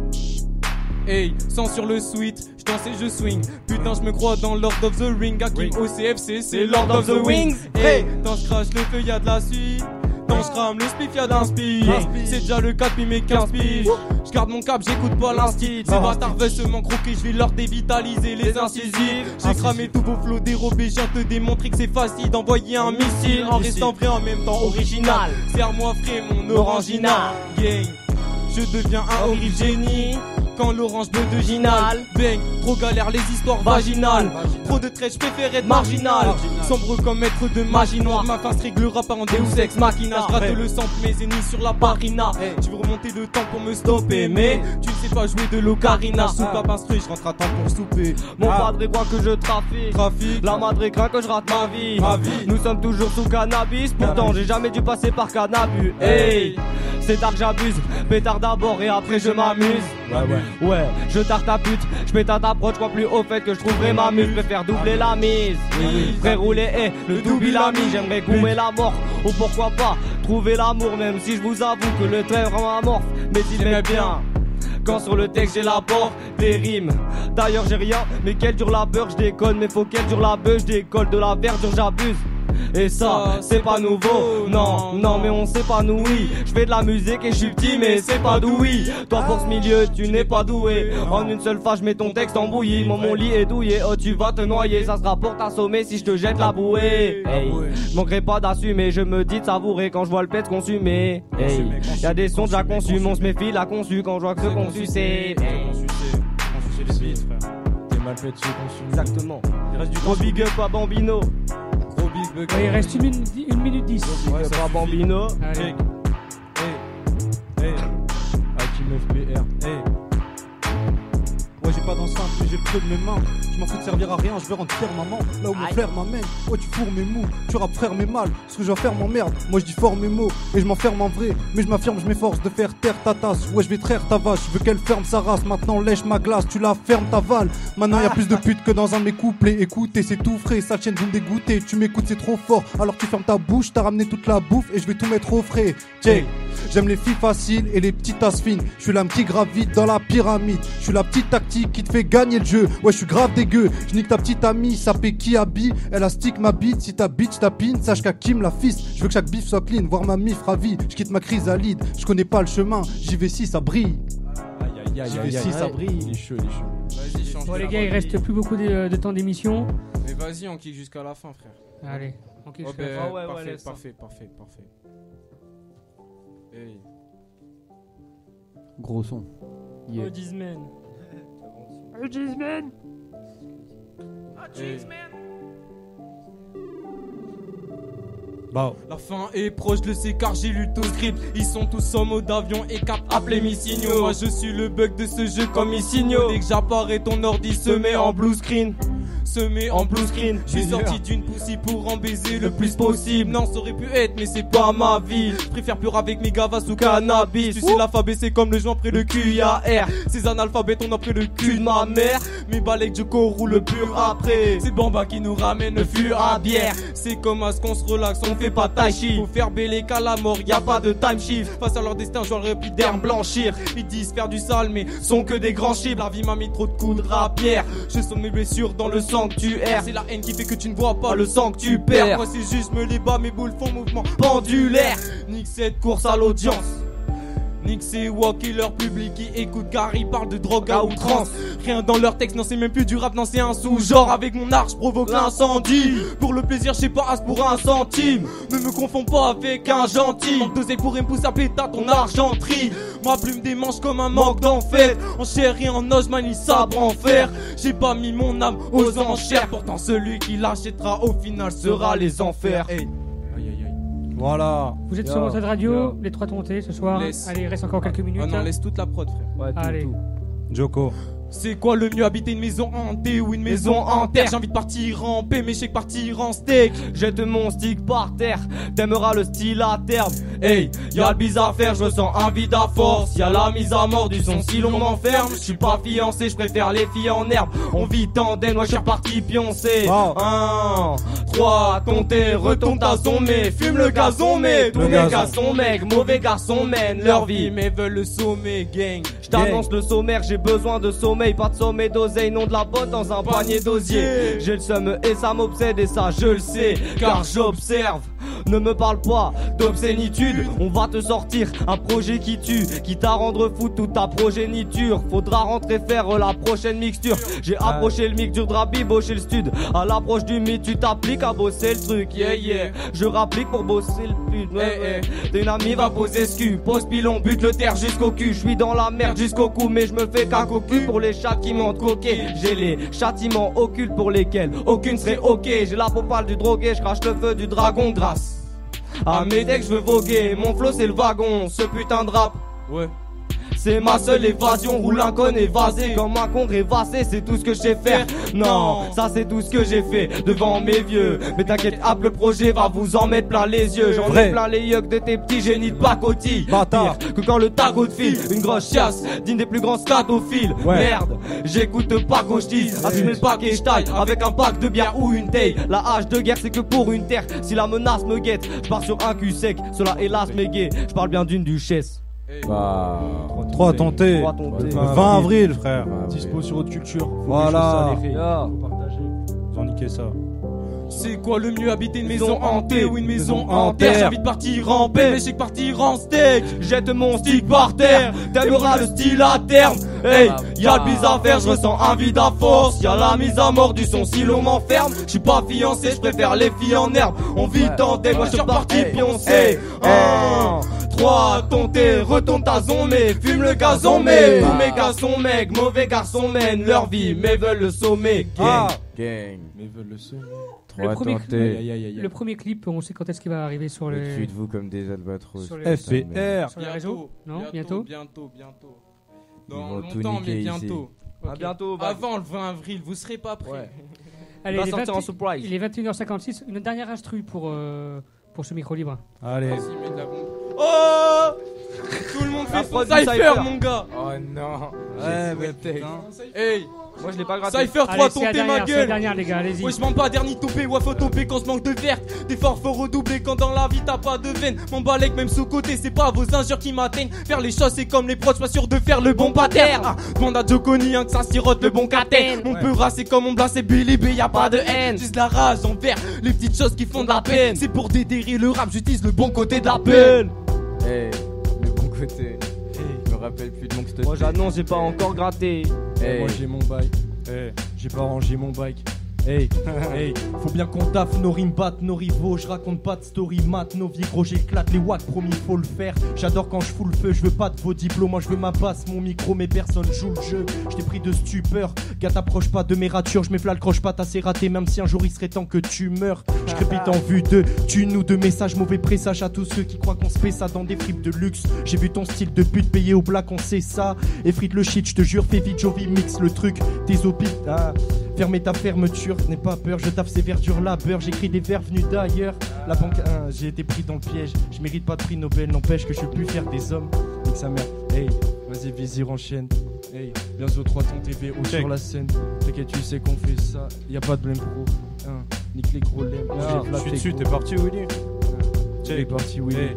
S5: Hey, sans sur le sweat, j'danse et je swing. Putain, j'me crois dans Lord of the Ring. Hakim au CFC, c'est Lord of the Wings. Hey, quand j'crache le feu, y'a de la suite. Quand j'crame le spliff, y'a d'un speed. C'est déjà le 4 puis mes 15 piges. J'garde mon cap, j'écoute pas l'instit. Ces bâtards veulent seulement croquer, j'vais leur dévitaliser les incisives. J'ai cramé tous vos flots dérobés, j'ai te démontrer que c'est facile d'envoyer un missile. En restant vrai en même temps original. Serre-moi frais mon orangina. Gang, je deviens un horrible génie. Quand l'orange bleu de Ginal baigne, trop galère les histoires vaginales. Trop de traits, j'préfère être marginal. Sombre comme maître de magie noire. Ma face réglera par un Deus Ex Machina. J'gratte le sang de mes ennemis sur la parina. Tu veux remonter le temps pour me stopper, mais tu ne sais pas jouer de l'ocarina. Sous cap instruit, j'rentre à temps pour souper.
S4: Mon padre croit que je trafique. La madre craint que je rate ma vie. Nous sommes toujours sous cannabis. Pourtant j'ai jamais dû passer par cannabis. Hey, c'est tard que j'abuse. Pétard d'abord et après je m'amuse. Ouais, je tarte ta pute, je pète à ta proche, j'crois plus au fait que je trouverai ma muse, préfère doubler la mise. Frère rouler, le double l'a mis, j'aimerais goumer la mort, ou pourquoi pas trouver l'amour, même si je vous avoue que le trait rend amorphe, mais il m'aime bien. Quand sur le texte j'ai la porte, des rimes. D'ailleurs j'ai rien, mais quel dure la beurre, je déconne, mais faut qu'elle dure la beuh, je décolle de la verdure, j'abuse. Et ça, c'est pas nouveau. Non, non, mais on s'épanouit. Je fais de la musique et je suis petit, mais c'est pas douille. Toi pour ce milieu, tu n'es pas doué. En une seule fois, je mets ton texte en bouillie. Mon lit est douillé, oh tu vas te noyer. Ça sera pour t'assommer si je te jette la bouée. Hey, je manquerai pas d'assumer, je me dis de savourer quand je vois le pet consumé. Hey, y'a des sons déjà conçus, on se méfie la conçu quand je vois que ce conçu c'est.
S6: T'es mal fait dessus, conçu.
S4: Exactement. Il reste du gros big up à Bambino.
S6: Gros big up.
S2: Il reste 1 minute 10.
S4: Ouais, pas Bambino.
S2: Allez.
S6: Hey. Akimef PR. Hey. Ouais, j'ai pas d'enceinte, mais j'ai le creux de mes mains. Je m'en fous de servir à rien, je vais rendre fier maman. Là où mon frère m'amène. Ouais, tu fourres mes mous, tu rappes frère mes mal. Ce que je dois faire m'emmerde. Moi je dis fort mes mots et je m'enferme en vrai. Mais je m'affirme, je m'efforce de faire taire ta tasse. Ouais, je vais traire ta vache, je veux qu'elle ferme sa race. Maintenant lèche ma glace, tu la fermes ta vale. Maintenant y'a plus de putes que dans un de mes couplets. Écoutez, c'est tout frais, ça tienne vous me dégoûter. Tu m'écoutes, c'est trop fort. Alors tu fermes ta bouche, t'as ramené toute la bouffe et je vais tout mettre au frais. Check. J'aime les filles faciles et les petites tasses fines. Je suis la petite gravite dans la pyramide. Je suis la petite tactique qui te fait gagner le jeu. Ouais, je suis grave dégueu. Je nique ta petite amie, ça paie qui habille. Elle a stick ma bite. Si ta bitch tapine, sache qu'à Kim la fils. Je veux que chaque bif soit clean, voir ma mif ravie. Je quitte ma chrysalide. Je connais pas le chemin. J'y vais si ça brille. J'y vais si ça brille.
S5: Il est chaud, il est chaud. Vas-y, change.
S2: Bon, les gars, il reste plus beaucoup de temps d'émission.
S5: Mais vas-y, on kick jusqu'à la fin, frère.
S2: Allez, on kick jusqu'à
S5: la fin.
S4: Ouais,
S5: Parfait. Hey.
S7: Gros son.
S4: Yeah. Cheeseman.
S6: Bah.
S5: La fin est proche, je le sais car j'ai lu tout script. Ils sont tous en mode avion et cap appelé Missigno. Moi je suis le bug de ce jeu comme Missigno. Dès que j'apparais ton ordi se met en blue screen. Je suis sorti d'une poussie pour en baiser le plus possible. Non, ça aurait pu être, mais c'est pas ma vie. Je préfère pur avec mes gavas ou cannabis. Tu sais, l'alphabet, c'est comme le joint après le QIAR. Ces analphabètes, on a pris le cul de ma mère. Mes balais que je roule le pur après. C'est Bamba qui nous ramène le fur à bière. C'est comme à ce qu'on se relaxe, on fait pas tai chi. Faut faire bêler qu'à la mort, y a pas de time shift. Face à leur destin, j'aurais pu d'herbe blanchir. Ils disent faire du sale, mais sont que des grands chibles. La vie m'a mis trop de coups de rapière. Je sens mes blessures dans le sang que tu erres. C'est la haine qui fait que tu ne vois pas le sang que tu perds. Moi c'est juste me les bas, mes boules font mouvement pendulaire. Nique cette course à l'audience. Nique ces walk et leur public qui écoute car ils parlent de drogue à outrance. Rien dans leur texte, non c'est même plus du rap, non c'est un sous-genre. Avec mon art je provoque l'incendie. Pour le plaisir je sais pas, as pour un centime. Ne me confonds pas avec un gentil. Manque d'oseille pourrait me pousser à péter à ton argenterie. Ma plume démange comme un manque d'enfer. En chair et en os, manie sabre en fer. J'ai pas mis mon âme aux enchères. Pourtant celui qui l'achètera au final sera les enfers. Hey.
S6: Voilà.
S2: Vous êtes sur Wanted Radio, les trois tontés ce soir. Allez, il reste encore quelques minutes.
S5: Non, laisse toute la prod, frère.
S4: Ouais,
S2: allez.
S4: Tout.
S6: Joko.
S5: C'est quoi le mieux, habiter une maison hantée ou une maison en terre? J'ai envie de partir en paix, mais je sais que partir en steak.
S4: Jette mon stick par terre, t'aimeras le style à terme. Hey, y'a le bizarre à faire, je ressens un vide à force. Y'a la mise à mort du son si l'on m'enferme. Je suis pas fiancé, je préfère les filles en herbe. On vit tandem, moi je suis reparti pioncer. 1, 3, tonté, retombe ta zone, mais fume le gazon, mais tous mes gars sont mecs, mauvais garçons mènent leur vie, mais veulent le sommet, gang. Je t'annonce le sommaire, j'ai besoin de sommeil. Pas de sommet d'oseille, non de la bonne dans un panier d'osier. J'ai le seum et ça m'obsède et ça je le sais car j'observe. Ne me parle pas d'obscénitude. On va te sortir un projet qui tue, quitte à rendre fou toute ta progéniture. Faudra rentrer faire la prochaine mixture. J'ai approché le mic dur de rabibocher le stud. À l'approche du mythe tu t'appliques à bosser le truc. Yeah. Je rapplique pour bosser le pute. T'es une amie va poser ce cul. Pose pilon, bute le terre jusqu'au cul. Je suis dans la merde jusqu'au cou, mais je me fais caco cul pour les chats qui m'ont coqué. J'ai les châtiments occultes pour lesquels aucune serait ok. J'ai la popale du drogué, je crache le feu du dragon grâce à mes decks, je veux voguer. Mon flow c'est le wagon, ce putain de rap. Ouais. C'est ma seule évasion, roule un con évasé. Comme un con rêvassé, c'est tout ce que je sais faire. Non, ça c'est tout ce que j'ai fait devant mes vieux. Mais t'inquiète, hop, le projet va vous en mettre plein les yeux. J'en ai plein les yeux de tes petits génies de pacotille. Pire que quand le taco de file, une grosse chiasse, digne des plus grands scatophiles. Merde, j'écoute pas quand je dis. Assumer le paquet, je taille avec un pack de bière ou une taille. La hache de guerre c'est que pour une terre. Si la menace me guette, je pars sur un cul sec. Cela hélas m'est gay, je parle bien d'une duchesse.
S6: 3 tontés. 20 avril, frère.
S8: Dispo sur Haute Culture.
S6: Voilà.
S8: Vous en niquez ça.
S4: C'est quoi le mieux, habiter une maison hantée ou une maison en terre? J'ai envie de partir en paix, mais j'ai que partir en steak. Jette mon stick par terre, t'aimeras le style à terme. Hey, y'a le bis à faire, je ressens un vide à force. Y'a la mise à mort du son si l'on m'enferme. J'suis pas fiancé, j'préfère les filles en herbe. On vit tenté, moi j'suis reparti pioncer. 1, 3, tonté, retourne ta zone, mais fume le gazon, mais tous mes gars sont mecs, mauvais garçons mènent leur vie, mais veulent le sommet. Gang,
S1: gang,
S6: mais veulent le sommet.
S2: Le premier clip, on sait quand est-ce qu'il va arriver sur les.
S1: Au-dessus de vous comme des albatros.
S2: Sur les
S6: FPR.
S2: Sur les réseaux. Non, bientôt.
S5: Dans longtemps, mais bientôt.
S4: À bientôt.
S5: Avant le 20 avril, vous serez pas prêts.
S4: Ouais.
S2: Allez,
S4: il va sortir en surprise.
S2: Il est 21h56. Une dernière instru pour ce micro libre.
S6: Allez.
S5: Vas-y, mets de la bombe. Oh, tout le monde fait son cypher, mon gars.
S1: Oh non.
S6: Ouais, mais putain.
S5: Hey.
S4: Moi je l'ai pas gratté.
S5: Cypher 3, tentez ma gueule.
S2: C'est la dernière, les gars, allez-y.
S5: Ouais, je mens pas, dernier topé, ouais, faut toper quand je manque de verte. D'efforts faut redoubler quand dans la vie t'as pas de veine. Mon balèque, même sous côté, c'est pas vos injures qui m'atteignent. Faire les choses, c'est comme les prods, pas sûr de faire le bon pattern. Demande à Joconi, hein, que ça sirote le bon caten. On peut racer comme on blasse, c'est Billy B, y'a pas de haine. J'utilise la rage envers les petites choses qui font de la peine. C'est pour déterrer le rap, j'utilise le bon côté de la peine.
S1: Hey, le bon côté. Je me rappelle plus de mon que
S4: moi j'annonce, j'ai pas encore gratté.
S6: Moi j'ai mon bike. J'ai pas rangé mon bike. Hey, faut bien qu'on taffe nos rimes battent nos rivaux. Je raconte pas de story mat, nos vies gros j'éclate les watts, promis faut le faire. J'adore quand je fous le feu, je veux pas de vos diplômes. Moi je veux ma basse, mon micro, mais personne joue le jeu. Je t'ai pris de stupeur, gars t'approche pas de mes ratures. Je m'efflale, croche pas, t'as assez raté. Même si un jour il serait temps que tu meurs. Je crépite en vue de tue nous de messages, mauvais présage à tous ceux qui croient qu'on se fait ça dans des fripes de luxe. J'ai vu ton style de pute payé au black, on sait ça. Effrite le shit, je te jure, fais vite, Jovi mix le truc. Tes opites, fermez ta fermeture, n'aie pas peur, je taffe ces verdures labeur, j'écris des vers venus d'ailleurs. La banque 1, j'ai été pris dans le piège, je mérite pas de prix Nobel, n'empêche que je suis plus fier des hommes. Nique sa mère, hey, vas-y vizir enchaîne. Hey, bientôt 3 ton TV ou sur la scène. T'inquiète, tu sais qu'on fait ça, y'a pas de blême pro. Nique les gros lemmes.
S11: Je suis dessus, t'es parti Willy.
S6: T'es parti Willy.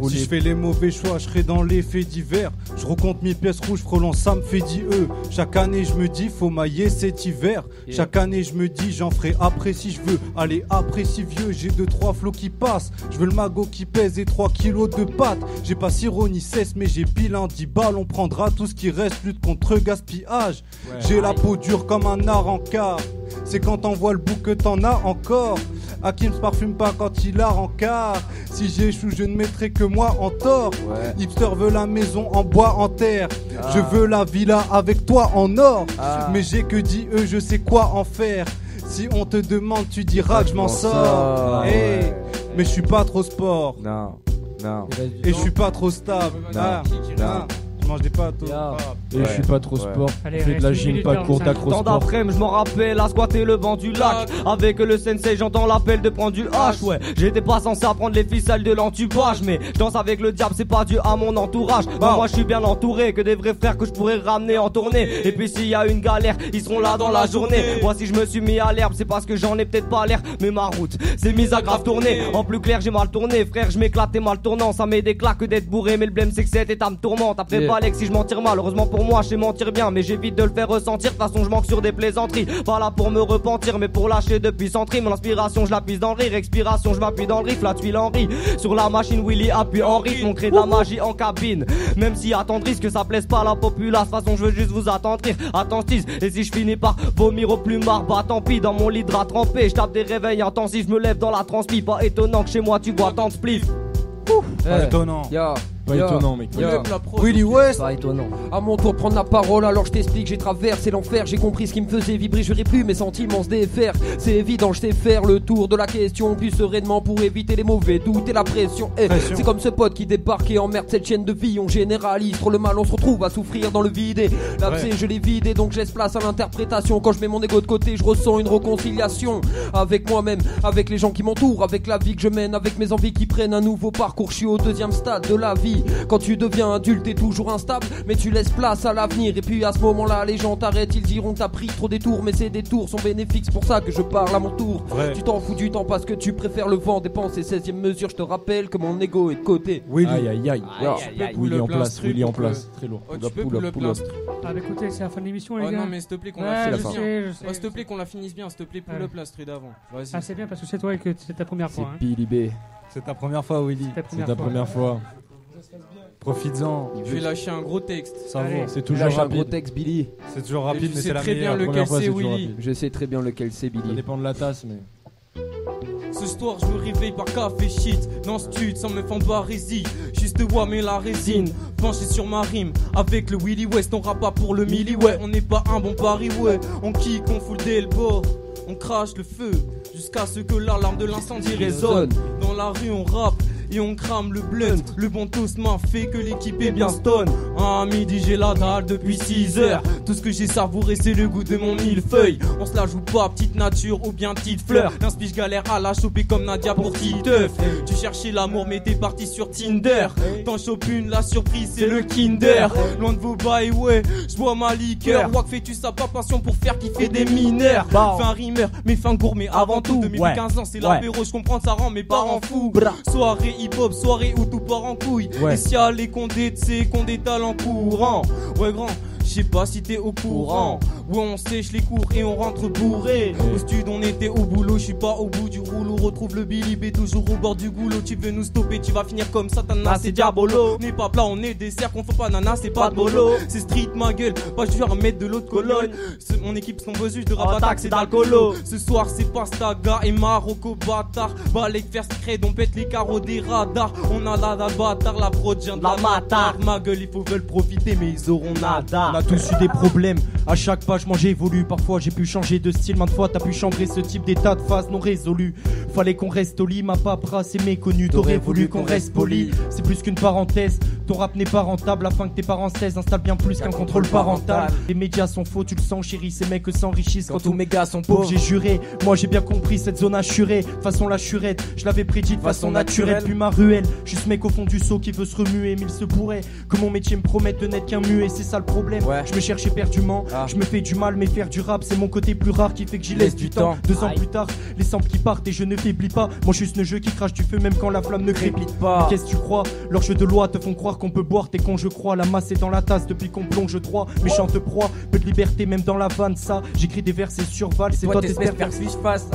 S11: Si je fais les mauvais choix, je serai dans les faits divers. Je recompte mes pièces rouges, frôlant, ça me fait 10 E. Chaque année je me dis, faut mailler cet hiver. Chaque année je me dis, j'en ferai après si je veux. Allez, après si vieux, j'ai 2-3 flots qui passent. Je veux le magot qui pèse et 3 kilos de pâtes. J'ai pas sirop ni cesse, mais j'ai pile un 10 balles. On prendra tout ce qui reste, lutte contre gaspillage. J'ai la peau dure comme un arancard. C'est quand t'envoies le bout que t'en as encore. Hakim se parfume pas quand il a rencard. Si j'échoue, je ne mettrai que moi en tort. Hipster veut la maison en bois en terre. Je veux la villa avec toi en or. Mais j'ai que dit eux, je sais quoi en faire. Si on te demande, tu diras que je m'en sors. Mais je suis pas trop sport.
S1: Non.
S11: Et je suis pas trop stable. Je mange des pâtes.
S6: Et je suis pas trop sport. Je fais de la gym, pas de cours d'accro sport.
S4: Tant d'après-midi, je m'en rappelle, à squatter le banc du lac. Avec le sensei, j'entends l'appel de prendre du H. Ouais, j'étais pas censé apprendre les ficelles de l'entubage. Mais je danse avec le diable, c'est pas dû à mon entourage. Moi je suis bien entouré, que des vrais frères que je pourrais ramener en tournée. Et puis s'il y a une galère, ils seront là dans la journée. Moi si je me suis mis à l'herbe, c'est parce que j'en ai peut-être pas l'air. Mais ma route, c'est mise à grave tourner. En plus clair, j'ai mal tourné, frère, je m'éclate et mal tournant. Ça met des claques d'être bourré, mais le blême c'est que cet état me tourmente. Après Alex, si je m'en tire mal, heureusement pour moi, je sais mentir bien, mais j'évite de le faire ressentir. De toute façon, je manque sur des plaisanteries. Pas là pour me repentir, mais pour lâcher depuis centrime. Mon inspiration, je la puise dans le rire. Expiration, je m'appuie dans le riff. La tuile en rit. Sur la machine, Willy appuie en rythme. On crée de la magie en cabine. Même si attendrisse que ça plaise pas à la populace. De toute façon, je veux juste vous attendrir. Attentis. Et si je finis par vomir au plumard, bah tant pis. Dans mon lit de drap trempé, je tape des réveils intensifs. Je me lève dans la transpi. Pas étonnant que chez moi tu bois tant de spliff.
S11: Pas étonnant.
S6: Pas étonnant, mec.
S11: Willy West.
S7: Pas étonnant. À mon tour de prendre la parole, alors je t'explique, j'ai traversé l'enfer, j'ai compris ce qui me faisait vibrer, je verrai plus mes sentiments se défaire. C'est évident, je sais faire le tour de la question plus sereinement pour éviter les mauvais doutes et la pression. C'est comme ce pote qui débarque et emmerde cette chaîne de vie. On généralise trop le mal, on se retrouve à souffrir dans le vide. Et l'abcès, je l'ai vidé, donc je laisse place à l'interprétation. Quand je mets mon ego de côté, je ressens une réconciliation avec moi-même, avec les gens qui m'entourent, avec la vie que je mène, avec mes envies qui prennent un nouveau parcours. Je suis au deuxième stade de la vie. vie. Quand tu deviens adulte, t'es toujours instable, mais tu laisses place à l'avenir. Et puis à ce moment-là, les gens t'arrêtent, ils diront que t'as pris trop des tours, mais ces détours sont bénéfiques, c'est pour ça que je parle à mon tour. Ouais. Tu t'en fous du temps parce que tu préfères le vent, dépenser 16e mesure. Je te rappelle que mon ego est de côté.
S11: Willy.
S9: Aïe.
S11: Willy en place, Willy en place. Très lourd.
S5: Tu peux pull up l'instru.
S2: Ah, bah écoutez, c'est la fin de l'émission, les gars.
S5: Non, mais s'il te plaît, qu'on la finisse bien.
S2: Je sais.
S5: S'il te plaît, qu'on la finisse bien. S'il te plaît, pull up l'instru d'avant. Vas-y.
S2: Ah, c'est bien parce que c'est toi et que c'est ta première fois.
S9: C'est Billy B.
S11: C'est ta première fois, Willy.
S2: C'est ta
S11: première fois. Profites-en.
S5: Je vais lâcher un gros texte.
S11: Ça va, c'est toujours rapide.
S7: Un gros texte, Billy.
S11: C'est toujours rapide, mais c'est la meilleure.
S5: Je sais très bien lequel c'est, Willy.
S7: Je sais très bien lequel c'est, Billy.
S11: Ça dépend de la tasse, mais.
S5: Ce soir je me réveille par café shit. Dans ce stud sans me fanbarésie. Juste wam et la résine. Penché sur ma rime. Avec le Willy West on rappe pas pour le milli. Ouais on n'est pas un bon pari. Ouais on kick, on fout le bord. On crache le feu. Jusqu'à ce que l'alarme de l'incendie résonne. Dans la rue on rappe et on crame le blunt. Le bon toast m'a fait que l'équipe est bien stone. À midi j'ai la dalle depuis 6 heures. Tout ce que j'ai savouré c'est le goût de mon millefeuille. On se la joue pas petite nature ou bien petite fleur. L'inspire galère à la choper comme Nadia pour Titeuf. Tu cherchais l'amour mais t'es parti sur Tinder. T'en chopes une, la surprise c'est le Kinder. Loin de vos bails ouais, j'bois ma liqueur. Wack fais-tu ça pas passion pour faire kiffer des mineurs. Fin rimeur mais fin gourmet avant tout. 2015 ans c'est l'apéro, je comprends ça rend mes parents fous. Soirée hip-hop, soirée où tout part en couille. Et si y'a les condés, t'sais qu'on détale en courant. Ouais grand, je sais pas si t'es au courant. Ouais on sèche les cours et on rentre bourré. Au stud on était au boulot, je suis pas au bout du rouleau. Retrouve le Billy B toujours au bord du goulot. Tu veux nous stopper, tu vas finir comme Satana, c'est diabolo. N'est pas plat, on est dessert, qu'on fait pas nana, c'est pas de bolo. C'est street ma gueule, pas je vais remettre de l'autre colonne. Mon équipe sont besoin de rap attaque, c'est d'alcoolo. Ce soir c'est Pastaga et Marocco bâtard. Balek faire secret, on pète les carreaux des radars. On a la bâtard, la prod vient de la matar. Ma gueule, il faut veulent profiter mais ils auront nada.
S8: On a tous eu des problèmes, à chaque page moi j'évolue. Parfois j'ai pu changer de style, maintes fois t'as pu chambrer ce type d'état de phase non résolu. Fallait qu'on reste au lit, ma paperasse est méconnue. T'aurais voulu qu'on reste poli, c'est plus qu'une parenthèse. Ton rap n'est pas rentable afin que tes parents cessent. Installe bien plus qu'un contrôle parental. Les médias sont faux, tu le sens chérie. Ces mecs s'enrichissent quand tous mes gars sont pauvres. J'ai juré, moi j'ai bien compris cette zone assurée. Façon la churette, je l'avais prédit de façon naturelle. Puis ma ruelle, je suis ce mec au fond du seau qui veut se remuer. Mais il se pourrait que mon métier me promette de n'être qu'un muet. C'est ça le problème, je me cherche éperdument. Je me fais du mal mais faire du rap c'est mon côté plus rare qui fait que j'y laisse du temps. 2 ans plus tard, les samples qui partent et je ne faiblis pas. Moi je suis ce jeu qui crache du feu même quand la flamme ne crépite pas. Qu'est-ce que tu crois? Leurs jeux de loi te font croire qu'on peut boire. T'es con je crois, la masse est dans la tasse depuis qu'on plonge droit. Méchante proie, peu de liberté même dans la vanne. Ça, j'écris des versets sur Val. C'est toi t'espères faire que je fasse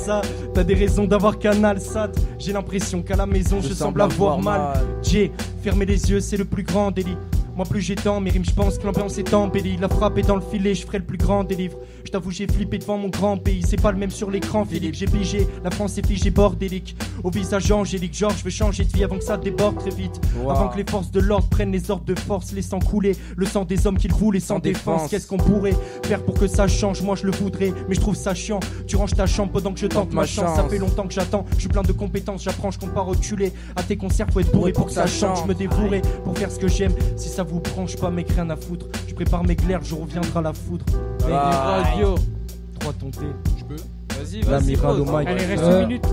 S8: ça. T'as des raisons d'avoir canal sat. J'ai l'impression qu'à la maison je semble avoir mal. J'ai fermé les yeux, c'est le plus grand délit. Moi plus j'étends mes rimes, je pense que l'ambiance est embellie. La frappe est dans le filet, je ferai le plus grand des livres. Je t'avoue j'ai flippé devant mon grand pays. C'est pas le même sur l'écran Philippe, j'ai pigé. La France est figée bordélique. Au visage angélique, genre je veux changer de vie avant que ça déborde très vite. Avant que les forces de l'ordre prennent les ordres de force, laissant couler le sang des hommes qu'ils roulent et sans défense. Qu'est-ce qu'on pourrait faire pour que ça change? Moi je le voudrais, mais je trouve ça chiant. Tu ranges ta chambre pendant que je tente ma chance. Ça fait longtemps que j'attends, je suis plein de compétences. J'apprends, je compte pas reculer. À tes concerts faut être bourré pour que ça change. Je me dévouerai pour faire ce que j'aime. Si ça vous branche pas mec, rien à foutre. Je prépare mes glaires, je reviendrai à la foudre.
S5: Radio
S8: 3 tontés.
S5: Je peux? Vas-y,
S11: La Mirade au mic.
S2: Allez, reste 1 minute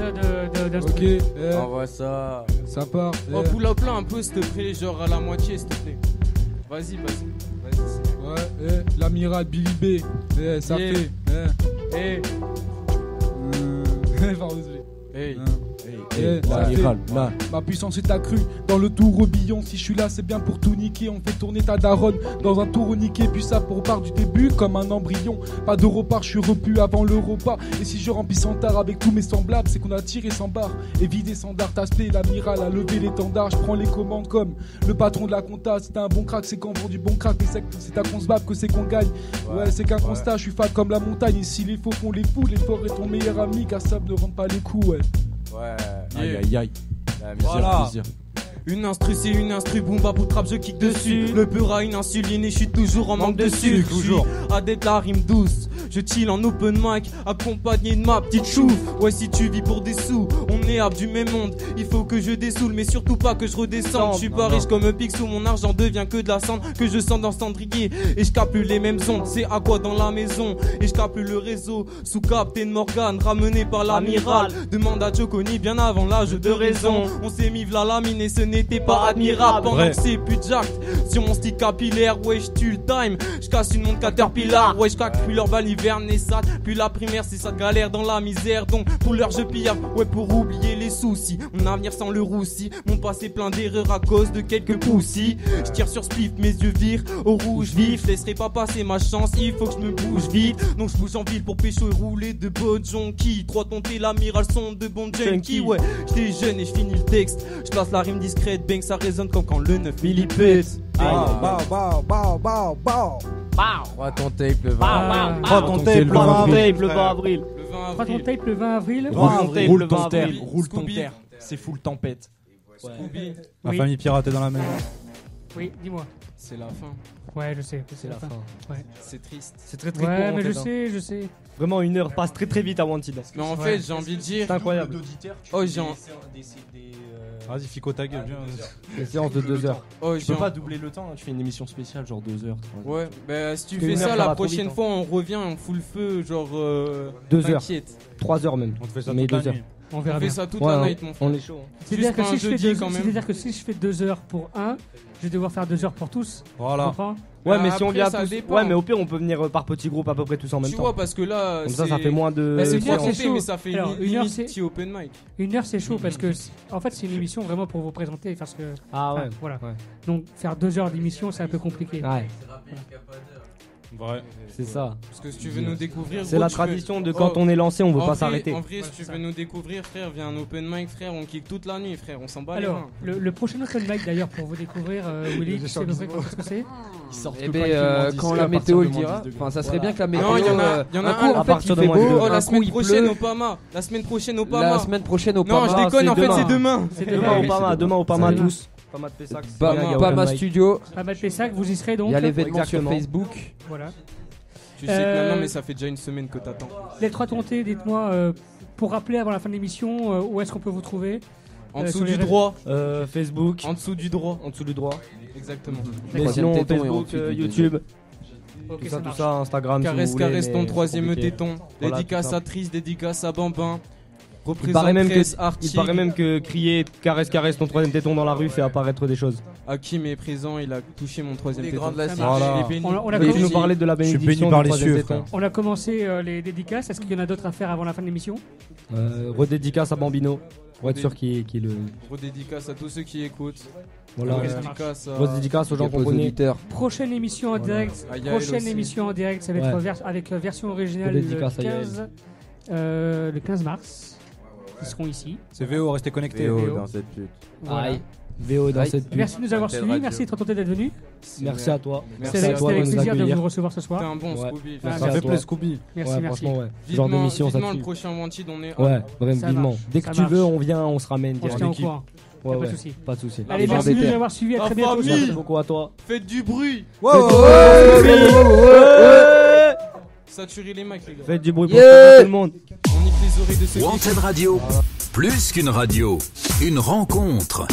S2: d'instru.
S11: Ok,
S9: envoie ça.
S11: Ça part.
S5: Oh, pull up là un peu s'il te plaît, genre à la moitié s'il te plaît. Vas-y.
S11: Ouais, la Mirade, Billy B. Ça fait. Pardon, désolé. Ma puissance est accrue dans le tourbillon. Si je suis là c'est bien pour tout niquer. On fait tourner ta daronne dans un tourniquet. Puis ça pour part du début comme un embryon. Pas de repas, je suis repu avant le repas. Et si je remplis sans tard avec tous mes semblables, c'est qu'on a tiré sans barre et vidé sans dard. T'as spé l'amiral, a levé l'étendard. Je prends les commandes comme le patron de la compta. C'est un bon crack, c'est qu'on vend du bon crack. C'est à qu'on se batte que c'est qu'on gagne. Ouais, c'est qu'un constat, je suis fat comme la montagne. Et si les faux font les fous, l'effort est ton meilleur ami. Car ça ne rend pas les coups, ouais.
S9: Aïe.
S5: Voilà. Une instru c'est une instru, boom bap ou trap je kick dessus. Le beurre a une insuline et je suis toujours en manque de sucre. Toujours adepte la rime douce, Je chill en open mic, accompagné de ma petite chou. Ouais, si tu vis pour des sous, on est hâte du même monde. Il faut que je dessoule, mais surtout pas que je redescende. Je suis pas riche comme un Picsou, mon argent devient que de la cendre que je sens dans cendrier. Et je capte plus les mêmes ondes, c'est à quoi dans la maison. Et je capte plus le réseau, sous Captain Morgan, ramené par l'amiral. Demande à Choconi bien avant l'âge de raison. On s'est mis v'là la mine et ce n'était pas admirable. Pendant que c'est plus jack sur mon stick capillaire. Ouais, je tue le time, je casse une montre Caterpillar. Ouais, je claque plus leur balle hiverne et ça. Puis la primaire, c'est ça de galère dans la misère. Donc pour l'heure je pille, ouais, pour oublier les soucis. Mon avenir sans le roussi, mon passé plein d'erreurs à cause de quelques poussis. Je tire sur spliff, mes yeux virent au rouge vif. Laisserai pas passer ma chance, il faut que je me bouge vite. Donc je bouge en ville pour pécho et rouler de bonnes jonquilles. 3 tontés, l'amiral son de bons junkies. Ouais, j'étais jeune et je finis le texte. Je place la rime discrète, bang, ça résonne comme quand le 9 il y pète.
S1: Crois ton tape le 20
S4: Crois ton tape le 20 avril.
S2: Crois ton tape le 20 avril.
S4: Roule ton terre, roule ton terre. C'est full tempête.
S5: Scooby.
S11: Ma famille pirate est dans la maison.
S2: Oui, dis-moi.
S5: C'est la fin.
S2: Ouais, je sais.
S4: C'est la fin.
S2: Ouais.
S5: C'est triste.
S4: C'est très très court.
S2: Ouais,
S4: en
S2: mais
S4: fait,
S2: je sais.
S4: Vraiment, une heure passe très très vite à Wanted.
S5: Mais en fait, j'ai envie de dire.
S4: C'est incroyable.
S5: Oh, j'ai
S11: Vas-y, Fico ta gueule, viens.
S7: Une séance de 2 heures.
S5: Oh,
S4: Tu peux pas doubler le temps, hein, tu fais une émission spéciale genre 2 heures. 3 heures.
S5: Ouais, bah si tu
S4: Parce que
S5: fais
S4: une heure,
S5: ça
S4: ça
S5: la
S4: va trop
S5: prochaine
S4: vite,
S5: fois, on revient, on fout le feu, genre.
S7: 2 heures.
S5: T'inquiète.
S7: 3 heures même.
S11: On te fait ça
S7: Mais
S11: toute la
S7: 2 heures.
S11: nuit.
S2: On
S5: On
S2: verra
S5: fait
S2: bien.
S5: ça toute
S7: Ouais,
S5: la night, mon frère.
S7: on est chaud.
S2: C'est-à-dire que,
S5: Juste
S2: si
S5: un
S2: je fais
S5: jeudi, quand même.
S2: c'est-à-dire que si je fais 2 heures pour un, je vais devoir faire 2 heures pour tous. Tu
S11: Voilà.
S2: comprends?
S4: Ouais, mais
S5: Bah,
S4: si on
S5: après,
S4: vient
S5: ça
S4: tous.
S5: dépend.
S4: Ouais, mais au pire, on peut venir par petits groupes à peu près tous en même
S5: Tu
S4: temps.
S5: vois, parce que là.
S4: Comme ça
S5: c'est-
S4: fait moins de.
S5: Bah, c'est
S2: Une heure,
S5: trop
S2: c'est
S5: tenté,
S2: chaud.
S5: mais ça fait
S2: Alors, une heure,
S5: limite
S2: c'est-
S5: petit open mic.
S2: 1 heure c'est chaud parce que en fait c'est une émission vraiment pour vous présenter parce que
S4: Ah ouais.
S2: voilà.
S4: Ouais.
S2: Donc faire 2 heures d'émission c'est un peu compliqué.
S4: Ouais,
S11: Vrai.
S4: c'est ça.
S5: Parce que si tu veux nous découvrir.
S4: C'est
S5: gros,
S4: la
S5: tu peux-
S4: tradition de quand
S5: Oh,
S4: on est lancé, on veut
S5: en
S4: pas
S5: vrai-
S4: s'arrêter.
S5: En vrai, si tu veux nous découvrir, frère, viens un open mic, frère, on kick toute la nuit, frère, on s'en bat les
S2: Alors
S5: reins.
S2: le prochain open mic d'ailleurs pour vous découvrir Willy, tu sais à peu près quand est-ce que c'est?
S7: Eh ben, quand la météo le dira. Enfin, ça serait bien que la météo.
S5: Non, il y en a
S7: un coup,
S5: un
S7: en
S4: à
S7: fait,
S4: partir
S7: il
S4: de
S7: fait
S4: moins de
S7: beau.
S4: deux.
S5: Oh,
S7: un
S5: la
S7: coup,
S5: semaine
S7: il
S5: prochaine
S7: pleut.
S5: au Pama. La semaine prochaine au
S7: La
S5: Pama.
S7: semaine prochaine au
S5: Non, je
S7: Pama.
S5: déconne, en fait,
S7: demain.
S5: c'est demain.
S2: C'est
S4: Demain
S2: demain.
S4: au Pama, demain au Pama
S2: C'est demain.
S4: tous. Pama de Pessac.
S5: Pama,
S7: Pama Studio.
S2: Pas mal Pessac, vous y serez donc.
S7: Il y a l'événement sur
S4: Exactement.
S7: Facebook.
S2: Voilà.
S5: Tu sais que maintenant, mais ça fait déjà une semaine que t'attends.
S2: Les 3 tontés, dites-moi pour rappeler avant la fin de l'émission où est-ce qu'on peut vous trouver?
S5: En dessous
S2: sur les
S5: du
S2: réseaux.
S5: droit.
S4: Facebook.
S5: En dessous du droit.
S4: En dessous du droit.
S5: Exactement.
S4: Mais
S7: Troisième
S4: sinon,
S7: téton et
S4: Facebook,
S7: ensuite du
S4: YouTube,
S2: Ok,
S4: tout
S2: ça
S4: ça,
S2: marche.
S4: Instagram. si vous
S5: Caresse,
S4: voulez,
S5: caresse
S4: mais
S5: ton
S4: c'est
S5: troisième
S4: compliqué.
S5: téton.
S4: Voilà,
S5: Dédicace
S4: tout ça.
S5: à Tris, dédicace à Bambin.
S4: Il paraît même que,
S5: Représente
S4: il
S5: Artigue.
S4: paraît même que crier caresse caresse ton troisième téton dans la rue fait apparaître des choses.
S5: Hakim est présent, il a touché mon troisième
S1: Les
S5: téton.
S1: grands de la
S2: Ça
S1: cité.
S2: marche.
S11: Voilà.
S5: Il est béni.
S2: On a
S4: Et tu
S2: commencé-
S4: nous parlais de la
S11: Je suis béni
S4: bénédiction
S11: par
S4: du
S11: les
S4: troisième
S11: cieux,
S4: téton.
S11: frère.
S2: On a commencé les dédicaces. Est-ce qu'il y en a d'autres à faire avant la fin de l'émission?
S4: Redédicace à Bambino pour être sûr qu'il le.
S5: Redédicace à tous ceux qui écoutent.
S4: Voilà.
S5: Redédicace à...
S4: Redédicace aux gens qu'on
S7: Aux
S4: connaît.
S7: auditeurs.
S2: Prochaine émission en direct.
S5: À Yael
S2: Prochaine
S5: aussi.
S2: émission en direct, ça va être avec version originale
S4: Dédicace à
S2: le 15 mars. Ils seront ici.
S11: C'est VO, restez connectés.
S1: VO dans cette pute.
S2: Voilà.
S7: Aïe.
S4: VO dans cette pub.
S2: Merci de nous avoir
S1: Wanted
S2: suivis.
S1: Radio.
S2: Merci de tenter d'être venu.
S4: Merci à toi.
S5: Merci
S2: C'était
S5: à
S2: avec
S5: toi
S2: avec
S4: de nous
S2: plaisir de
S4: accueillir.
S2: vous recevoir ce
S5: T'es
S2: soir.
S5: un bon
S4: Ouais.
S5: Scooby.
S2: Ah,
S11: Ça
S4: à
S11: fait
S4: toi.
S11: plaisir, Scooby.
S2: Merci,
S4: Ouais,
S2: merci.
S4: franchement, ouais. Ce genre
S5: Vivement,
S4: d'émission, ça
S5: vivement le
S4: tue.
S5: prochain Wanted, on est...
S4: Ouais, vraiment,
S2: Ça
S4: vivement.
S2: marche.
S4: Dès que
S2: Ça
S4: tu
S2: marche.
S4: veux, on vient, on se ramène.
S2: On se tient au
S4: direct.
S2: courant.
S4: Ouais,
S2: Pas de
S4: ouais,
S2: soucis.
S4: pas de soucis.
S2: Allez, merci de nous avoir suivis. À
S5: La
S2: très bientôt.
S5: famille.
S4: Merci beaucoup à toi.
S5: Faites du bruit.
S4: Ouais.
S5: Saturez les mics, les gars.
S4: Faites du bruit pour
S7: Yeah.
S4: tout le monde.
S5: On nique les oreilles de ceux qui...
S3: Wanted Radio, plus qu'une radio, une rencontre.